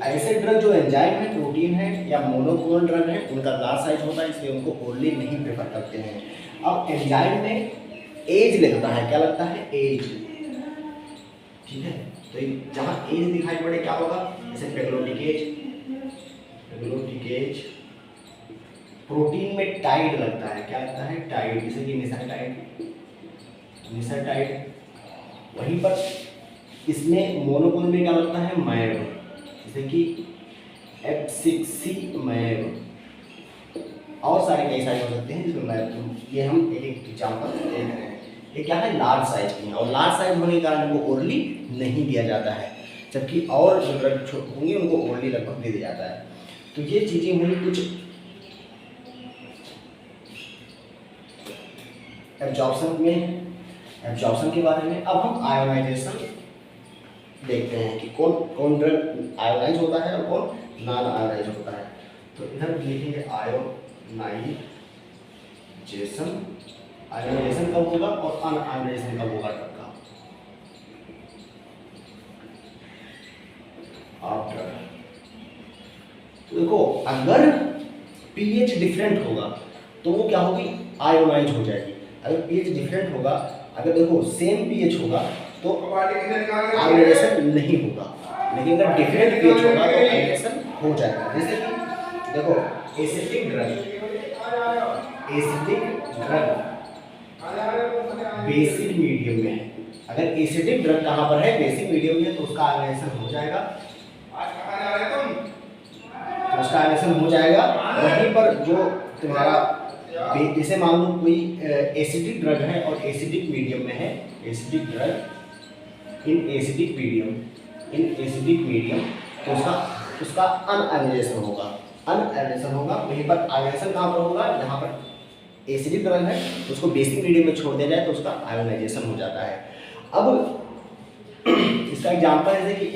ऐसे ड्रग जो एंजाइम है, प्रोटीन है या मोनोक्लोनल ड्रग है उनका लार्ज साइज होता है, इसलिए उनको ओरली नहीं प्रेफर करते हैं। अब एंजाइम में एज लगता है, क्या लगता है, एज, ठीक है। तो जहाँ एज दिखाई पड़े क्या होगा, जैसे पेगलोटिक एज। प्रोटीन में टाइड लगता है, क्या लगता है, टाइड, जैसे कि निसाटाइड। वहीं पर इसमें मोनोक्लोनल में क्या लगता है, मैब, जैसे कि F6C मैब, और सारे कई सारे हो सकते हैं जिसमें मैब, ये हम एक एग्जाम्पल देख रहे हैं। ये क्या है, लार्ज साइज की है, और लार्ज साइज होने के कारण उनको ओरली नहीं दिया जाता है, जबकि और जो ड्रग होंगे उनको ओरली लगभग दे दिया जाता है। तो ये चीज़ें हुई कुछ एब्जॉर्प्शन के बारे में। अब हम आयोनाइजेशन देखते हैं कि कौन ड्रग आयोनाइज होता है और कौन नॉन आयोनाइज होता है। तो इधर लिखेंगे आयोनाइजेशन कब होगा और अनआयोनाइजेशन कब होगा ड्रग का। तो देखो, अगर पीएच डिफरेंट होगा तो वो क्या होगी, आयोनाइज हो जाएगी। अगर पीएच डिफरेंट होगा, अगर देखो सेम पीएच होगा तो आयोनाइजेशन नहीं होगा, लेकिन अगर डिफरेंट पीएच होगा तो आयोनाइजेशन हो जाएगा। जैसे कि देखो एसिडिक ड्रग बेसिक मीडियम में है। अगर एसिडिक ड्रग कहाँ पर है, बेसिक मीडियम में, तो उसका आयोनाइजेशन हो जाएगा, वहीं पर जो तुम्हारा जैसे मान लो कोई एसिडिक ड्रग है और एसिडिक मीडियम में है, acidic drug in acidic medium, तो उसका अनआयोनाइजेशन होगा, वहीं पर आयोनाइजेशन कहाँ पर होगा, जहाँ पर एसिडिक ड्रग है उसको बेसिक मीडियम में छोड़ दिया जाए तो उसका आयोनाइजेशन हो जाता है। अब इसका एग्जांपल है कि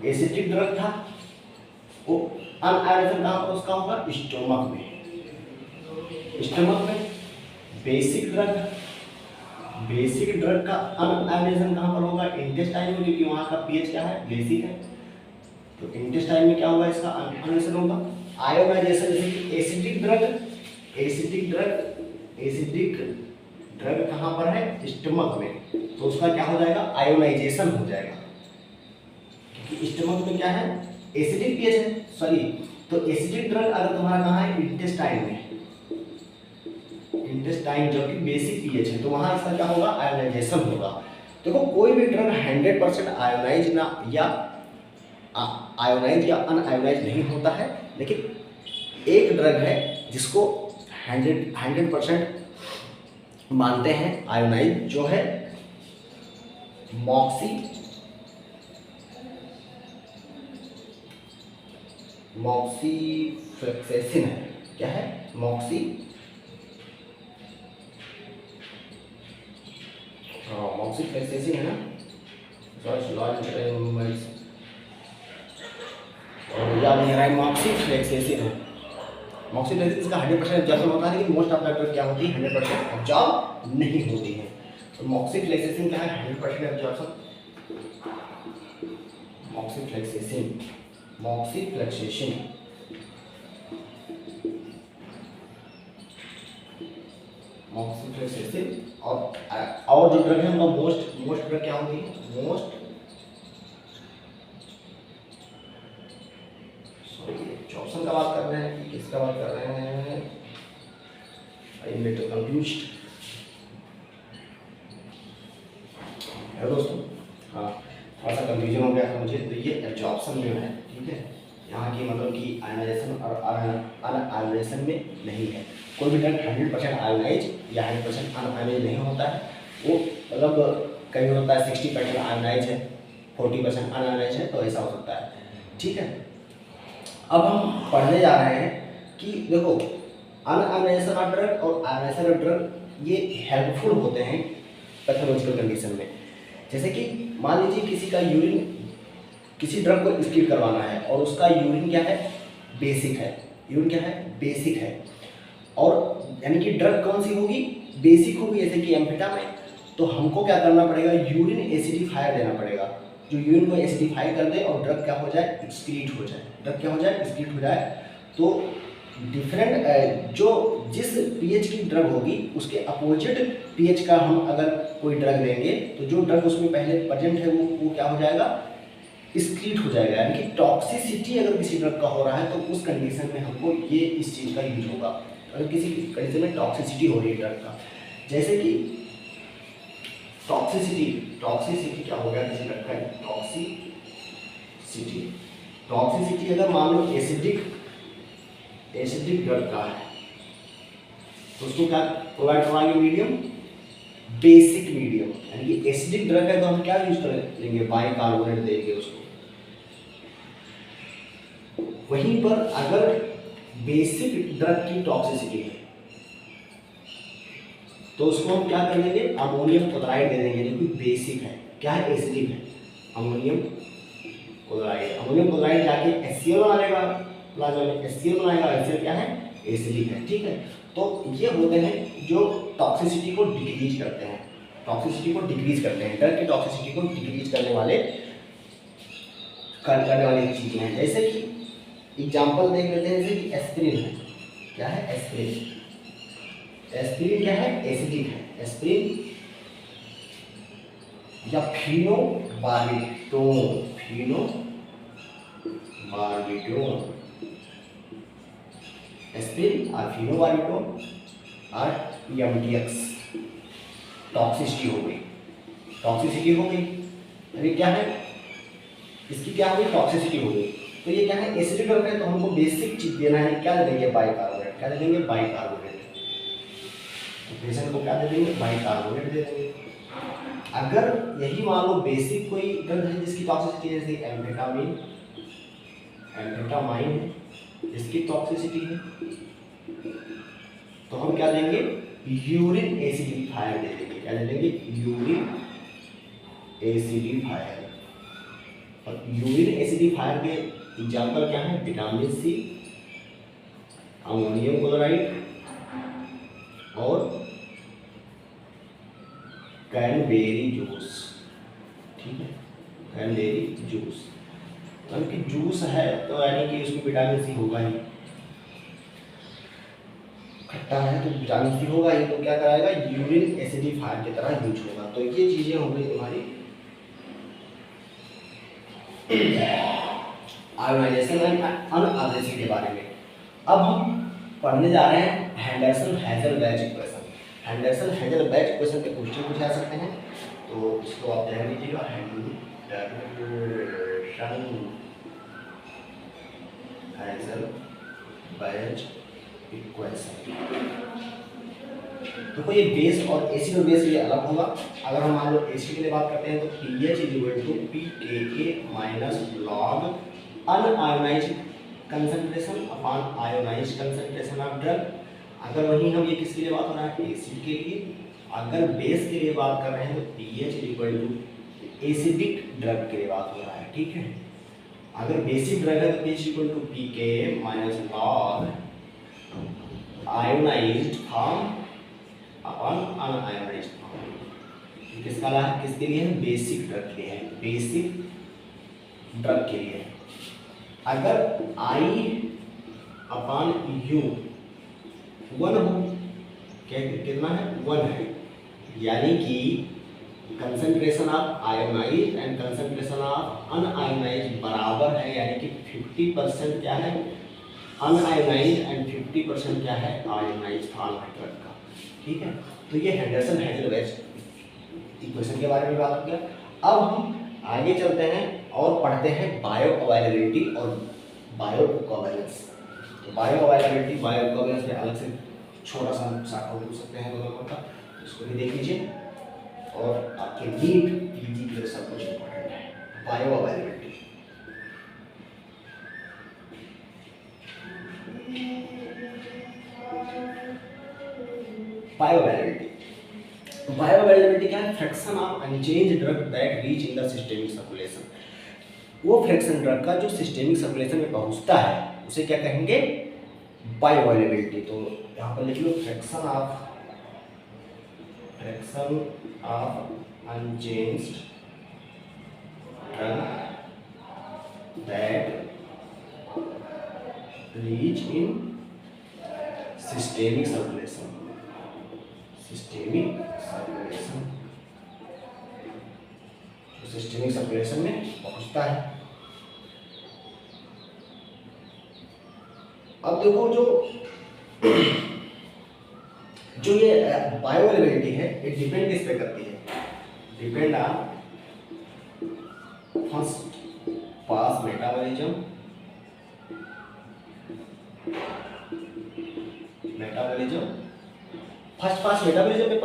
एसिडिक ड्रग था, वो अनआयोनाइजेशन कहाँ पर उसका होगा? स्टोमक में। स्टोमक में बेसिक ड्रग का अनआयोनाइजेशन कहाँ पर होगा? इंटेस्टाइन में, क्योंकि वहाँ का पीएच क्या है? बेसिक है। तो इंटेस्टाइन में क्या होगा? इसका अनआयोनाइजेशन होगा। आयोनाइजेशन जैसे कि एसिडिक ड्रग कहाँ पर है? स्टमक में, तो उसका क्या हो जाएगा? आयोनाइजेशन हो जाएगा, क्योंकि स्टमक में क्या है? एसिडिक पीएच है, सॉरी। तो एसिडिक ड्रग अगर तुम्हारा कहाँ है? इंटेस्टाइन में, इंटेस्टाइन जो कि बेसिक पीएच है, तो वहाँ इसका क्या होगा? आयोनाइजेशन होगा। देखो कोई भी ड्रग 100% आयोनाइज ना या आयोनाइज या अनआयोनाइज नहीं होता है, लेकिन एक ड्रग है जिसको 100% मानते हैं आयोनाइज, जो है मॉक्सीफ्लैक्सेसिन है। क्या है? मॉक्सीफ्लैक्सेसिन है ना, मॉक्सीफ्लैक्सेसिन है। मॉक्सीफ्लैक्सेसिन इसका 100% एब्जॉर्प्शन होता है, लेकिन मोस्ट ऑफ द ड्रग क्या होती है? 100% एब्जॉर्ब नहीं होती है। तो मॉक्सीफ्लैक्सेसिन क्या है? 100% एब्जॉर्प्शन। मॉक्सीफ्लैक्सेसिन और जो ड्रग है उनका मोस्ट ड्रग क्या होती है? ऑप्शन का बात कर रहे हैं कि किसका बात कर रहे हैं? आई एम लिटिल कंफ्यूज्ड है दोस्तों। हाँ, थोड़ा सा कंफ्यूजन हो गया था मुझे। तो ये एब्जॉर्प्शन में है, ठीक है। यहाँ की मतलब कि आयोनाइजेशन और अनआयोनाइजेशन में नहीं है। कोई भी ड्रग 100% आयोनाइज या 100% अनआयोनाइज नहीं होता है। वो मतलब कहीं होता है 60% आयोनाइज है, 40% अनआयोनाइज है, तो ऐसा हो सकता है, ठीक है। अब हम पढ़ने जा रहे हैं कि देखो अनआयोनाइजेशन ऑफ ड्रग और आयोनाइजेशन ऑफ ड्रग ये हेल्पफुल होते हैं पैथोलॉजिकल कंडीशन में। जैसे कि मान लीजिए किसी का यूरिन, किसी ड्रग को स्किप करवाना है और उसका यूरिन क्या है? बेसिक है। यूरिन क्या है? बेसिक है। और यानी कि ड्रग कौन सी होगी? बेसिक होगी, जैसे कि एम्फेटामाइन। तो हमको क्या करना पड़ेगा? यूरिन एसिडिफायर देना पड़ेगा, जो यूरिन को एसिडिफाई कर दे और ड्रग क्या हो जाए? एक्सक्रीट हो जाए। ड्रग क्या हो जाए? एक्सक्रीट हो जाए। तो डिफरेंट जो जिस पीएच की ड्रग होगी उसके अपोजिट पीएच का हम अगर कोई ड्रग देंगे, तो जो ड्रग उसमें पहले प्रेजेंट है वो क्या हो जाएगा? एक्सक्रीट हो जाएगा। यानी कि टॉक्सिसिटी अगर किसी ड्रग का हो रहा है तो उस कंडीशन में हमको ये इस चीज़ का यूज होगा। अगर किसी कंडीशन में टॉक्सिसिटी हो रही है ड्रग का, जैसे कि टॉक्सिसिटी क्या हो गया किसी ड्रग का? टॉक्सिसिटी अगर मान लो एसिडिक ड्रग का है, तो उसको क्या प्रोवाइड करवाएंगे? Medium, basic medium. यानी कि एसिडिक ड्रग है तो हम क्या यूज करेंगे? बाइकार्बोनेट देंगे उसको। वहीं पर अगर बेसिक ड्रग की टॉक्सिसिटी है तो उसको हम क्या कर देंगे? अमोनियम क्लोराइड दे देंगे, जो कि बेसिक है। क्या है? एसिडिक है। अमोनियम क्लोराइड जाके HCl बना लेगा, प्लाज्मा में HCl बनाएगा। HCl क्या है? एसिडिक है, ठीक है। तो ये होते हैं जो टॉक्सिसिटी को डिक्रीज करते हैं, ड्रग की टॉक्सिसिटी को डिक्रीज करने वाली चीजें हैं। जैसे कि एग्जांपल देख लेते हैं, जैसे कि एस्पिरिन है। क्या है? एस्पिरिन क्या है? एसिडिक है। एस्पिरिन या फिनोबार्बिटोन एस्पिरिन और फिनोबार्बिटोन और MTX टॉक्सिसिटी हो गई। अभी क्या है? इसकी क्या हो गई? टॉक्सिसिटी हो गई। तो ये क्या है? एसिडिक ड्रग है, तो हमको बेसिक चीज देना है। क्या दे देंगे? बाइकार्बोनेट। क्या दे देंगे? बाइकार्बोनेट। तो पेशेंट को क्या दे देंगे? बाइकार्बोनेट दे देंगे। अगर यही मान लो बेसिक कोई ड्रग है जिसकी टॉक्सिसिटी जैसे एम्फेटामाइन इसकी टॉक्सिसिटी है, तो हम क्या देंगे? यूरिन एसिडिफायर दे देंगे। क्या दे देंगे? Urine acidifier. और यूरिन एसिडिफायर के एग्जाम्पल क्या है, विटामिन सी, अमोनियम क्लोराइड और क्रैनबेरी जूस। ठीक है, क्रैनबेरी जूस मतलब कि जूस है तो यानी कि उसमें विटामिन सी होगा ही, खट्टा है तो विटामिन सी होगा ही, तो क्या कराएगा, यूरिन एसिडिफायर की तरह यूज होगा। तो ये चीजें हो गई तुम्हारी आयोनाइजेशन एंड अनआयोनाइजेशन के बारे में। अब हम पढ़ने जा रहे हैं हेंडरसन-हेज़ल-वेज इक्वेशन। हेंडरसन-हेज़ल-वेज इक्वेशन के क्वेश्चन पूछे जा सकते हैं, तो इसको आप ध्यान दीजिएगा। हेंडरसन-हेज़ल-वेज इक्वेशन, तो ये बेस और एसिड और बेस के लिए अलग होगा। अगर हम मान लो एसिड के लिए बात करते हैं तो pH = pKa minus log unionised concentration upon ionised concentration of drug. अगर वहीं हम ये किसके लिए बात हो रहा है, एसिड के लिए। अगर बेस के लिए बात कर रहे हैं तो pH = एसिडिक ड्रग के लिए बात हो रहा है। ठीक है, अगर बेसिक ड्रग है तो pH = pKa minus log ionised form upon unionised form. किसका ला है, किसके लिए है, बेसिक ड्रग के लिए है, बेसिक ड्रग के लिए। अगर I/U 1 हो, कितना है, 1 है, यानी कि concentration of ionised and concentration of unionised बराबर है, यानी कि 50% क्या है अनआयोनाइज्ड एंड 50% क्या है आयोनाइज्ड फॉर्म है ड्रग का। ठीक है, तो ये हेंडरसन-हेज़ल-वेज इक्वेशन के बारे में बात हो गया। अब हम आगे चलते हैं और पढ़ते हैं बायो अवेलेबिलिटी और बायो कोवैलेंस। तो बायो अवेलेबिलिटी बायो कोवैलेंस में अलग से छोटा सा टॉपिक हो सकते हैं दोनों का, इसको भी देख लीजिए और आपके नीट पीजी के लिए सब कुछ इम्पोर्टेंट है। बायो अवेलेबिलिटी, बायोअवेलेबिलिटी क्या है, fraction of unchanged drug that reach in the systemic circulation. वो फ्रैक्शन ड्रग का जो सिस्टेमिक सर्कुलेशन में पहुंचता है उसे क्या कहेंगे, बायोअवेलेबिलिटी। तो यहाँ पर लिख लो fraction of unchanged drug that reach in systemic circulation, systemic circulation, जो सिस्टेमिक सर्कुलेशन में पहुंचता है। अब देखो जो ये बायोअवेलेबिलिटी है ये डिपेंड किस पे करती है, depend on first pass metabolism, first pass metabolism पे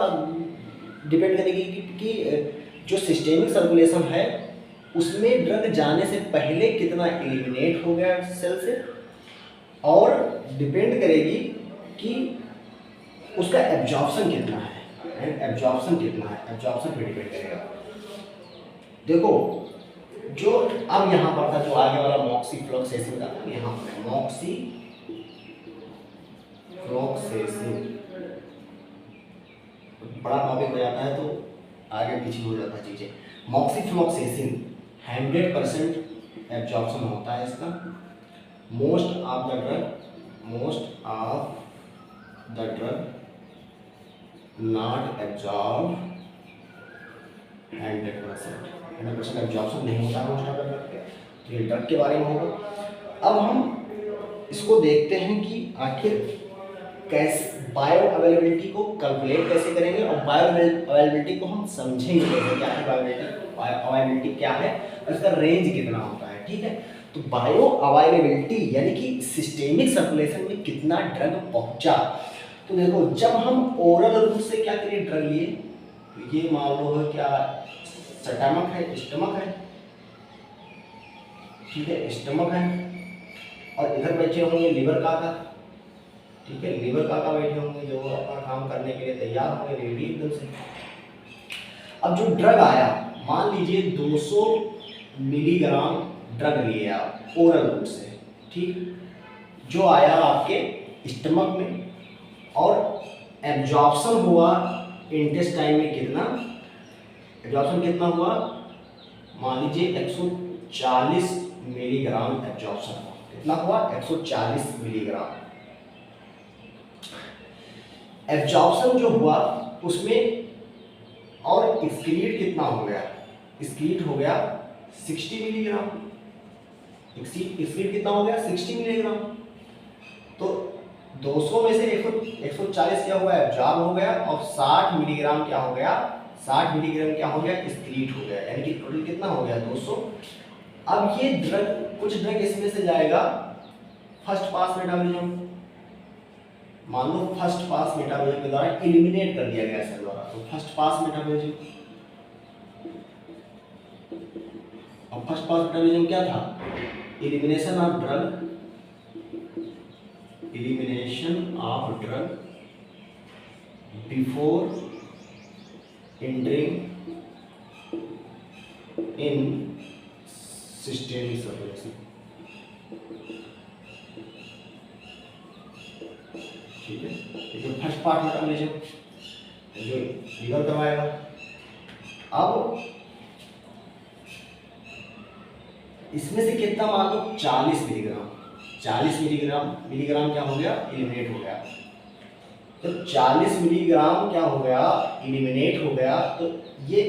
डिपेंड करेगी कि जो सिस्टेमिक सर्कुलेशन है उसमें ड्रग जाने से पहले कितना एलिमिनेट हो गया सेल से, और डिपेंड करेगी कि उसका एब्जॉर्प्शन कितना है, एब्जॉर्प्शन कितना है, एब्जॉर्प्शन पे डिपेंड करेगा। देखो जो अब यहाँ पर था जो आगे वाला मॉक्सीफ्लोक्सेसिन का, यहाँ पर मॉक्सीफ्लोक्सेसिन बड़ा टॉपिक हो जाता है तो आगे पीछे हो जाता है चीज़ें। मॉक्सीफ्लोक्सेसिन 100% एब्जॉर्प्शन होता है इसका। Most of the drug not absorb 100% absorption नहीं होता है मोस्ट ऑफ द ड्रग के, तो ये ड्रग के बारे में होगा। अब हम इसको देखते हैं कि आखिर कैसे बायो अवेलेबिलिटी को कैलकुलेट कैसे करेंगे और बायो अवेलेबिलिटी को हम समझेंगे कैसे, क्या है बायो अवेलेबिलिटी क्या है और इसका रेंज कितना होता है। ठीक है, तो बायो अवेलेबिलिटी यानी कि सिस्टेमिक सर्कुलेशन में कितना ड्रग पहुंचा। तो देखो जब हम ओरल रूट से क्या करिए ड्रग लिए, तो ये मान लो है क्या स्टमक है, ठीक है स्टमक है, और इधर बैठे होंगे लिवर काका, ठीक है लिवर काका बैठे होंगे जो अपना काम करने के लिए तैयार होंगे रेडी एकदम से। अब जो ड्रग आया मान लीजिए 200 मिलीग्राम ड्रग लिए आप ओरल रूट से, ठीक, जो आया आपके स्टमक में और एब्जॉर्प्शन हुआ इंटेस्टाइन में कितना, एब्जॉर्प्शन कितना हुआ, मान लीजिए 140 मिलीग्राम एब्जॉर्प्शन हुआ, कितना हुआ 140 मिलीग्राम। एब्जॉर्प्शन जो हुआ उसमें और एक्सक्रीट कितना हो गया, एक्सक्रीट हो गया 60 मिलीग्राम, एक्सक्रीट कितना हो गया 60 मिलीग्राम। तो 200 में से 140 क्या हुआ एब्जॉर्ब हो गया और 60 मिलीग्राम क्या हो गया, 60 मिलीग्राम क्या हो गया एक्सक्रीट हो गया, यानी कि टोटल कितना हो गया 200। अब ये ड्रग, कुछ ड्रग इसमें से जाएगा फर्स्ट पास मेटाबॉलिज्म, मान लो फर्स्ट पास मेटाबॉलिज्म के द्वारा एलिमिनेट कर दिया गया सेल द्वारा, तो फर्स्ट पास मेटाबॉलिज्म। अब फर्स्ट पास मेटाबॉलिज्म क्या था, elimination of drug, elimination of drug before entering in systemic circulation, ठीक है। तो फर्स्ट पार्ट मेटाबॉलिज्म जो लीवर करवाएगा। अब इसमें से कितना मान लो 40 मिलीग्राम, 40 मिलीग्राम क्या हो गया एलिमिनेट हो गया। तो 40 मिलीग्राम क्या हो गया एलिमिनेट हो गया, तो ये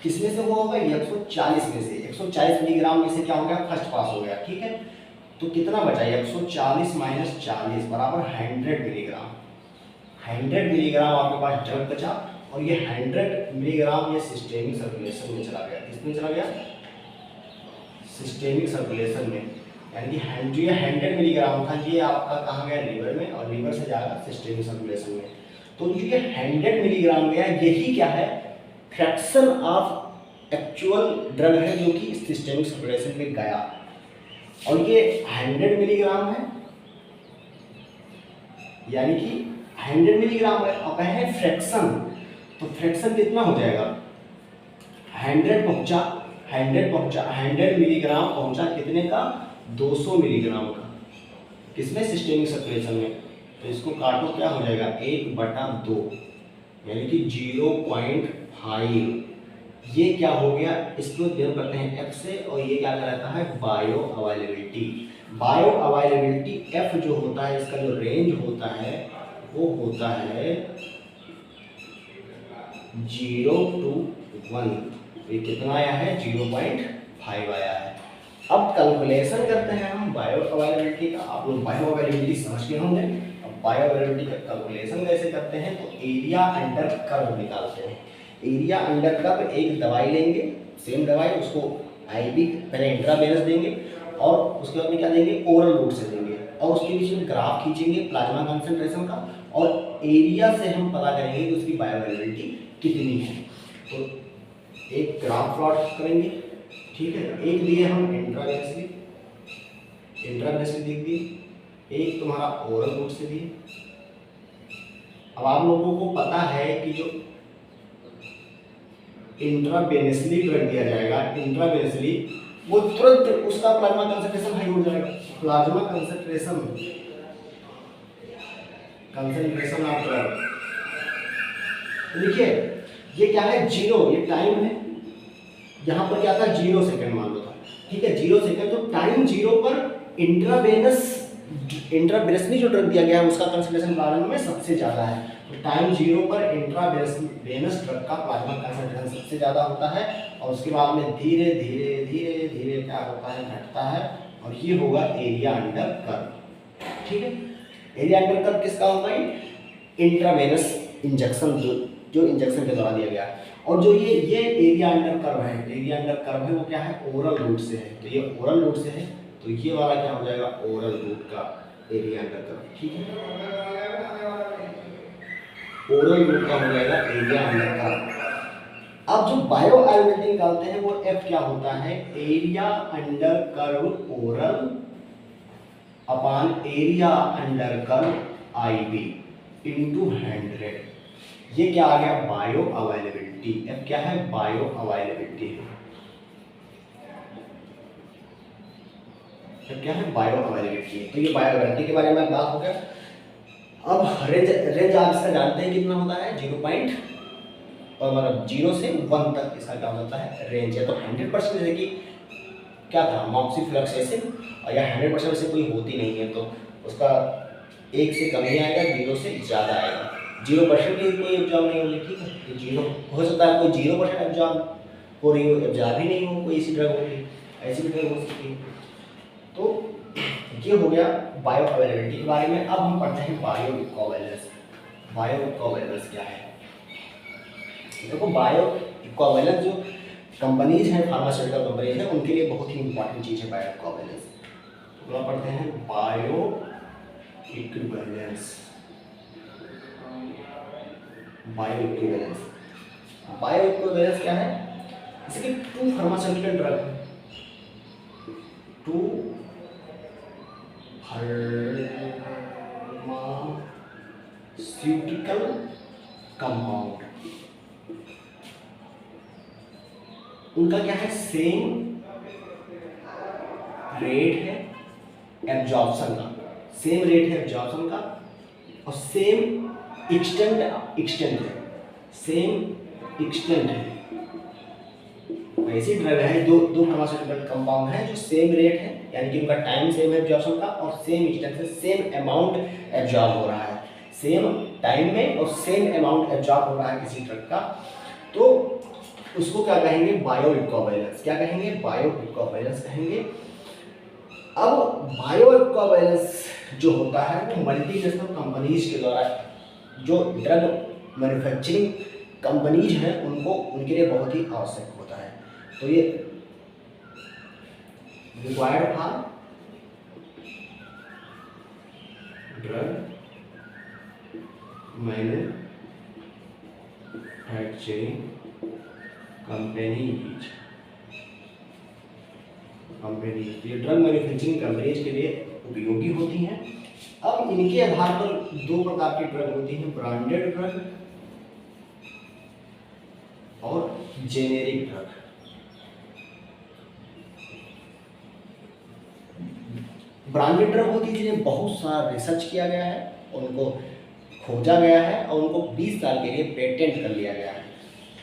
किसमें से हुआ होगा 140 में से, 140 मिलीग्राम में से क्या हो गया फर्स्ट पास हो गया, ठीक है। तो कितना बचा 140 माइनस 40 बराबर 100 मिलीग्राम, 100 मिलीग्राम आपके पास ड्रग बचा और ये 100 मिलीग्राम ये सिस्टेमिक सर्कुलेशन में चला गया, किसमें चला गया सिस्टेमिक सर्कुलेशन में, यानी कि जो ये 100 मिलीग्राम था ये आपका कहाँ गया लीवर में और लीवर से जाएगा सिस्टेमिक सर्कुलेशन में। तो जो ये 100 मिलीग्राम गया यही क्या है फ्रैक्शन ऑफ एक्चुअल ड्रग है जो कि सिस्टेमिक सर्कुलेशन में गया, और ये 100 मिलीग्राम है, यानी कि 100 मिलीग्राम है और है फ्रैक्शन, तो फ्रैक्शन कितना हो जाएगा 100 पहुंचा 100 मिलीग्राम पहुंचा कितने का 200 मिलीग्राम का, किसमें सिस्टेमिक सर्कुलेशन में। तो इसको काटो क्या हो जाएगा 1/2 यानी कि 0.5, ये क्या हो गया इसको डिनोट करते हैं F से, और ये क्या कहलाता है bio availability. Bio availability F जो होता है इसका जो रेंज होता है वो होता है 0 to 1, ये कितना आया है 0.5 आया है। अब कैलकुलेशन करते हैं हम बायो अवेलेबिलिटी का, आप लोग बायो अवेलेबिलिटी समझ गए होंगे। अब बायो अवेलेबिलिटी का कैलकुलेशन कैसे करते हैं, तो एरिया अंडर कर्व निकालते हैं। एरिया अंडर कर्व एक दवाई लेंगे, सेम दवाई उसको आईवी पहले इंट्रावेनस देंगे और उसके बाद में क्या देंगे ओरल रूट से देंगे, और उसके बीच में ग्राफ खींचेंगे प्लाज्मा कंसंट्रेशन का, और एरिया से हम पता करेंगे कि उसकी बायो अवेलेबिलिटी कितनी है। तो एक ग्राफ प्लॉट करेंगे, ठीक है। एक दिए हम इंट्रावेनसली देख दिए, एक तुम्हारा ओरल रूट से दिए। अब आप लोगों को पता है कि जो इंट्रावेनसली ड्रग दिया जाएगा, इंट्रावेनसली वो तुरंत उसका प्लाज्मा कंसंट्रेशन हाई हो जाएगा। प्लाज्मा कंसंट्रेशन ऑफ ड्रग, देखिए ये क्या है 0, ये टाइम है, यहाँ पर क्या था 0 सेकंड मान लो था, ठीक है 0 सेकंड। तो टाइम 0 पर इंट्रावेनसली जो ड्रग दिया गया है उसका कंसंट्रेशन प्लाज्मा में सबसे ज़्यादा है। तो टाइम 0 पर इंट्रावेनस ड्रग का प्लाज्मा कंसंट्रेशन सबसे ज़्यादा होता है, और उसके बाद में धीरे धीरे धीरे धीरे क्या होता है घटता है, और ये होगा एरिया अंडर कर्व, ठीक है। एरिया अंडर कर्व किसका होगा इंट्रावेनस इंजेक्शन जो इंजेक्शन के द्वारा दिया गया है। और जो ये एरिया अंडर कर्व है, एरिया अंडर कर्व है वो क्या है ओरल रूट से है, तो ये ओरल रूट से है, तो ये वाला क्या हो जाएगा ओरल रूट का एरिया अंडर कर्व, ठीक है। ओरल रूट का हो जाएगा एरिया अंडर कर्व। अब जो बायो अवेलेबिलिटी निकालते हैं वो F क्या होता है area under curve oral upon area under curve IV into 100। ये क्या आ गया बायो अवेलेबिलिटी। F क्या है बायो अवेलेबिलिटी है। फिर क्या है बायो अवेलेबिलिटी। तो ये बायो अवेलेबिलिटी के बारे में बात हो गया। अब रेंज रेंज आप इसका जानते हैं कितना होता है, 0 पॉइंट और मतलब 0 से 1 तक इसका क्या होता है रेंज है। तो 100% जैसे कि क्या था मॉक्सिफ्लक्सेसिन, और या 100% से कोई होती नहीं है तो उसका 1 से कम ही आएगा, 0 से ज़्यादा आएगा। 0% की कोई एब्जॉर्ब नहीं होगी, ठीक है। तो 0 हो सकता है कोई 0% एब्जॉर्ब हो रही हो, एब्जॉर्ब ही नहीं हो, कोई ऐसी ड्रग होगी, ऐसी भी ड्रग हो सकती है। तो ये हो गया बायो अवेलेबिलिटी के बारे में। अब हम पढ़ते हैं बायो इक्विवेलेंस। बायो इक्विवेलेंस क्या है? देखो बायो इक्विवेलेंस जो कंपनीज हैं, फार्मास्यूटिकल कंपनीज हैं, उनके लिए बहुत ही इंपॉर्टेंट चीज़ है बायो इक्विवेलेंस। तो पढ़ते हैं bio equivalence. Bio equivalence, bio equivalence क्या है? जैसे कि 2 फार्मास्यूटिकल ड्रग, 2 फार्मास्यूटिकल कंपाउंड, उनका क्या है सेम रेट है एब्जॉर्प्शन का, सेम रेट है एब्जॉर्प्शन का, और सेम एक्सटेंट है, सेम एक्सटेंट है। ऐसी ड्रग है, दो फार्मास्यूटिकल कंपाउंड है जो सेम रेट है, यानी कि उनका टाइम सेम है एब्जॉर्प्शन का, और सेम एक्सटेंट से सेम अमाउंट एब्जॉर्ब हो रहा है, सेम टाइम में और सेम अमाउंट एब्जॉर्ब हो रहा है किसी ड्रग का, तो उसको क्या कहेंगे बायो इक्विवेलेंस। क्या कहेंगे? बायो इक्विवेलेंस कहेंगे। अब बायो इक्विवेलेंस जो होता है वो मल्टीनेशनल कंपनीज के द्वारा, जो ड्रग मैन्युफैक्चरिंग कंपनीज हैं उनको, उनके लिए बहुत ही आवश्यक होता है। तो ये required for drug manufacturing companies, ये ड्रग मैन्युफैक्चरिंग कंपनीज के लिए उपयोगी होती हैं। अब इनके आधार पर 2 प्रकार की ड्रग होती हैं, ब्रांडेड ड्रग और जेनेरिक ड्रग। ब्रांडेड ड्रग होती है जिन्हें बहुत सारा रिसर्च किया गया है, उनको खोजा गया है और उनको 20 साल के लिए पेटेंट कर लिया गया है।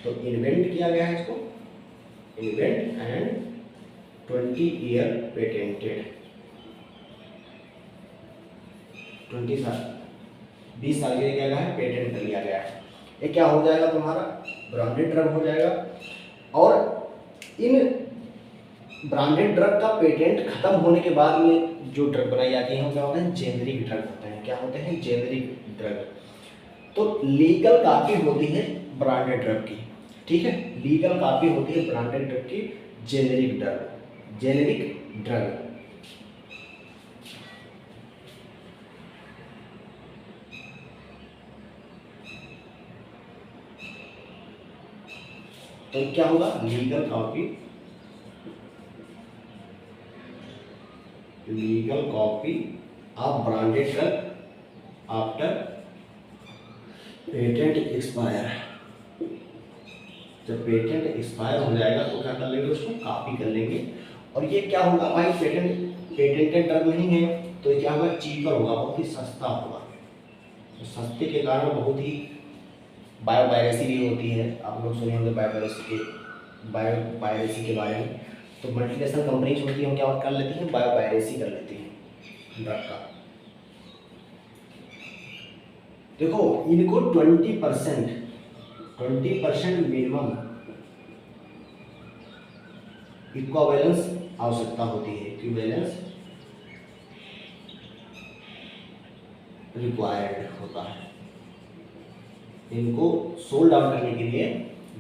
तो इन्वेंट किया गया है इसको, इन्वेंट एंड 20 ईयर पेटेंटेड, 20 साल 20 साल के लिए क्या गया है पेटेंट कर लिया गया है। ये क्या हो जाएगा तुम्हारा ब्रांडेड ड्रग हो जाएगा। और इन ब्रांडेड ड्रग का पेटेंट खत्म होने के बाद में जो ड्रग बनाई जाती है क्या होते हैं जेनेरिक ड्रग होते हैं। क्या होते हैं जेनेरिक ड्रग। तो लीगल कॉपी होती है ब्रांडेड ड्रग की, ठीक है, लीगल कॉपी होती है ब्रांडेड ड्रग की जेनेरिक ड्रग, जेनेरिक ड्रग। तो क्या होगा legal copy, legal copy of branded drug after patent expire. जब पेटेंट एक्सपायर हो जाएगा तो क्या कर लेंगे उसको कॉपी कर लेंगे। और ये क्या होगा भाई पेटेंटेड ड्रग नहीं है तो ये क्या होगा चीपर होगा, बहुत ही सस्ता होगा। तो सस्ते के कारण बहुत ही बायोपायरेसी भी होती है। आप लोग सुने होंगे बायोपायरेसी के बारे में। तो मल्टीनेशनल कंपनीज होती हैं क्या कर लेती हैं बायोपायरेसी कर लेती हैं ड्रग का। देखो इनको 20% मिनिमम इक्विवेलेंस आवश्यकता होती है, इक्विवेलेंस रिक्वायर्ड होता है। इनको सोल्ड आउट करने के लिए,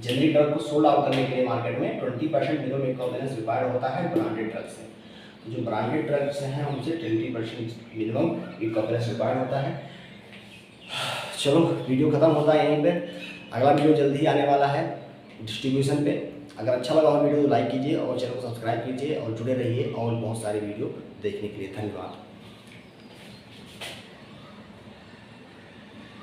जेनेरिक ड्रग को सोल्ड आउट करने के लिए मार्केट में 20% मिनिमम इक्विवेलेंस रिक्वायर्ड होता है ब्रांडेड ड्रग से। तो जो ब्रांडेड ड्रग्स हैं उनसे 20% मिनिमम इक्विवेलेंस रिक्वायर्ड होता है। चलो वीडियो खत्म होता है यहीं पे। अगला वीडियो जल्दी ही आने वाला है डिस्ट्रीब्यूशन पे। अगर अच्छा लगा हो वीडियो तो लाइक कीजिए और चैनल को सब्सक्राइब कीजिए और जुड़े रहिए और बहुत सारी वीडियो देखने के लिए। धन्यवाद।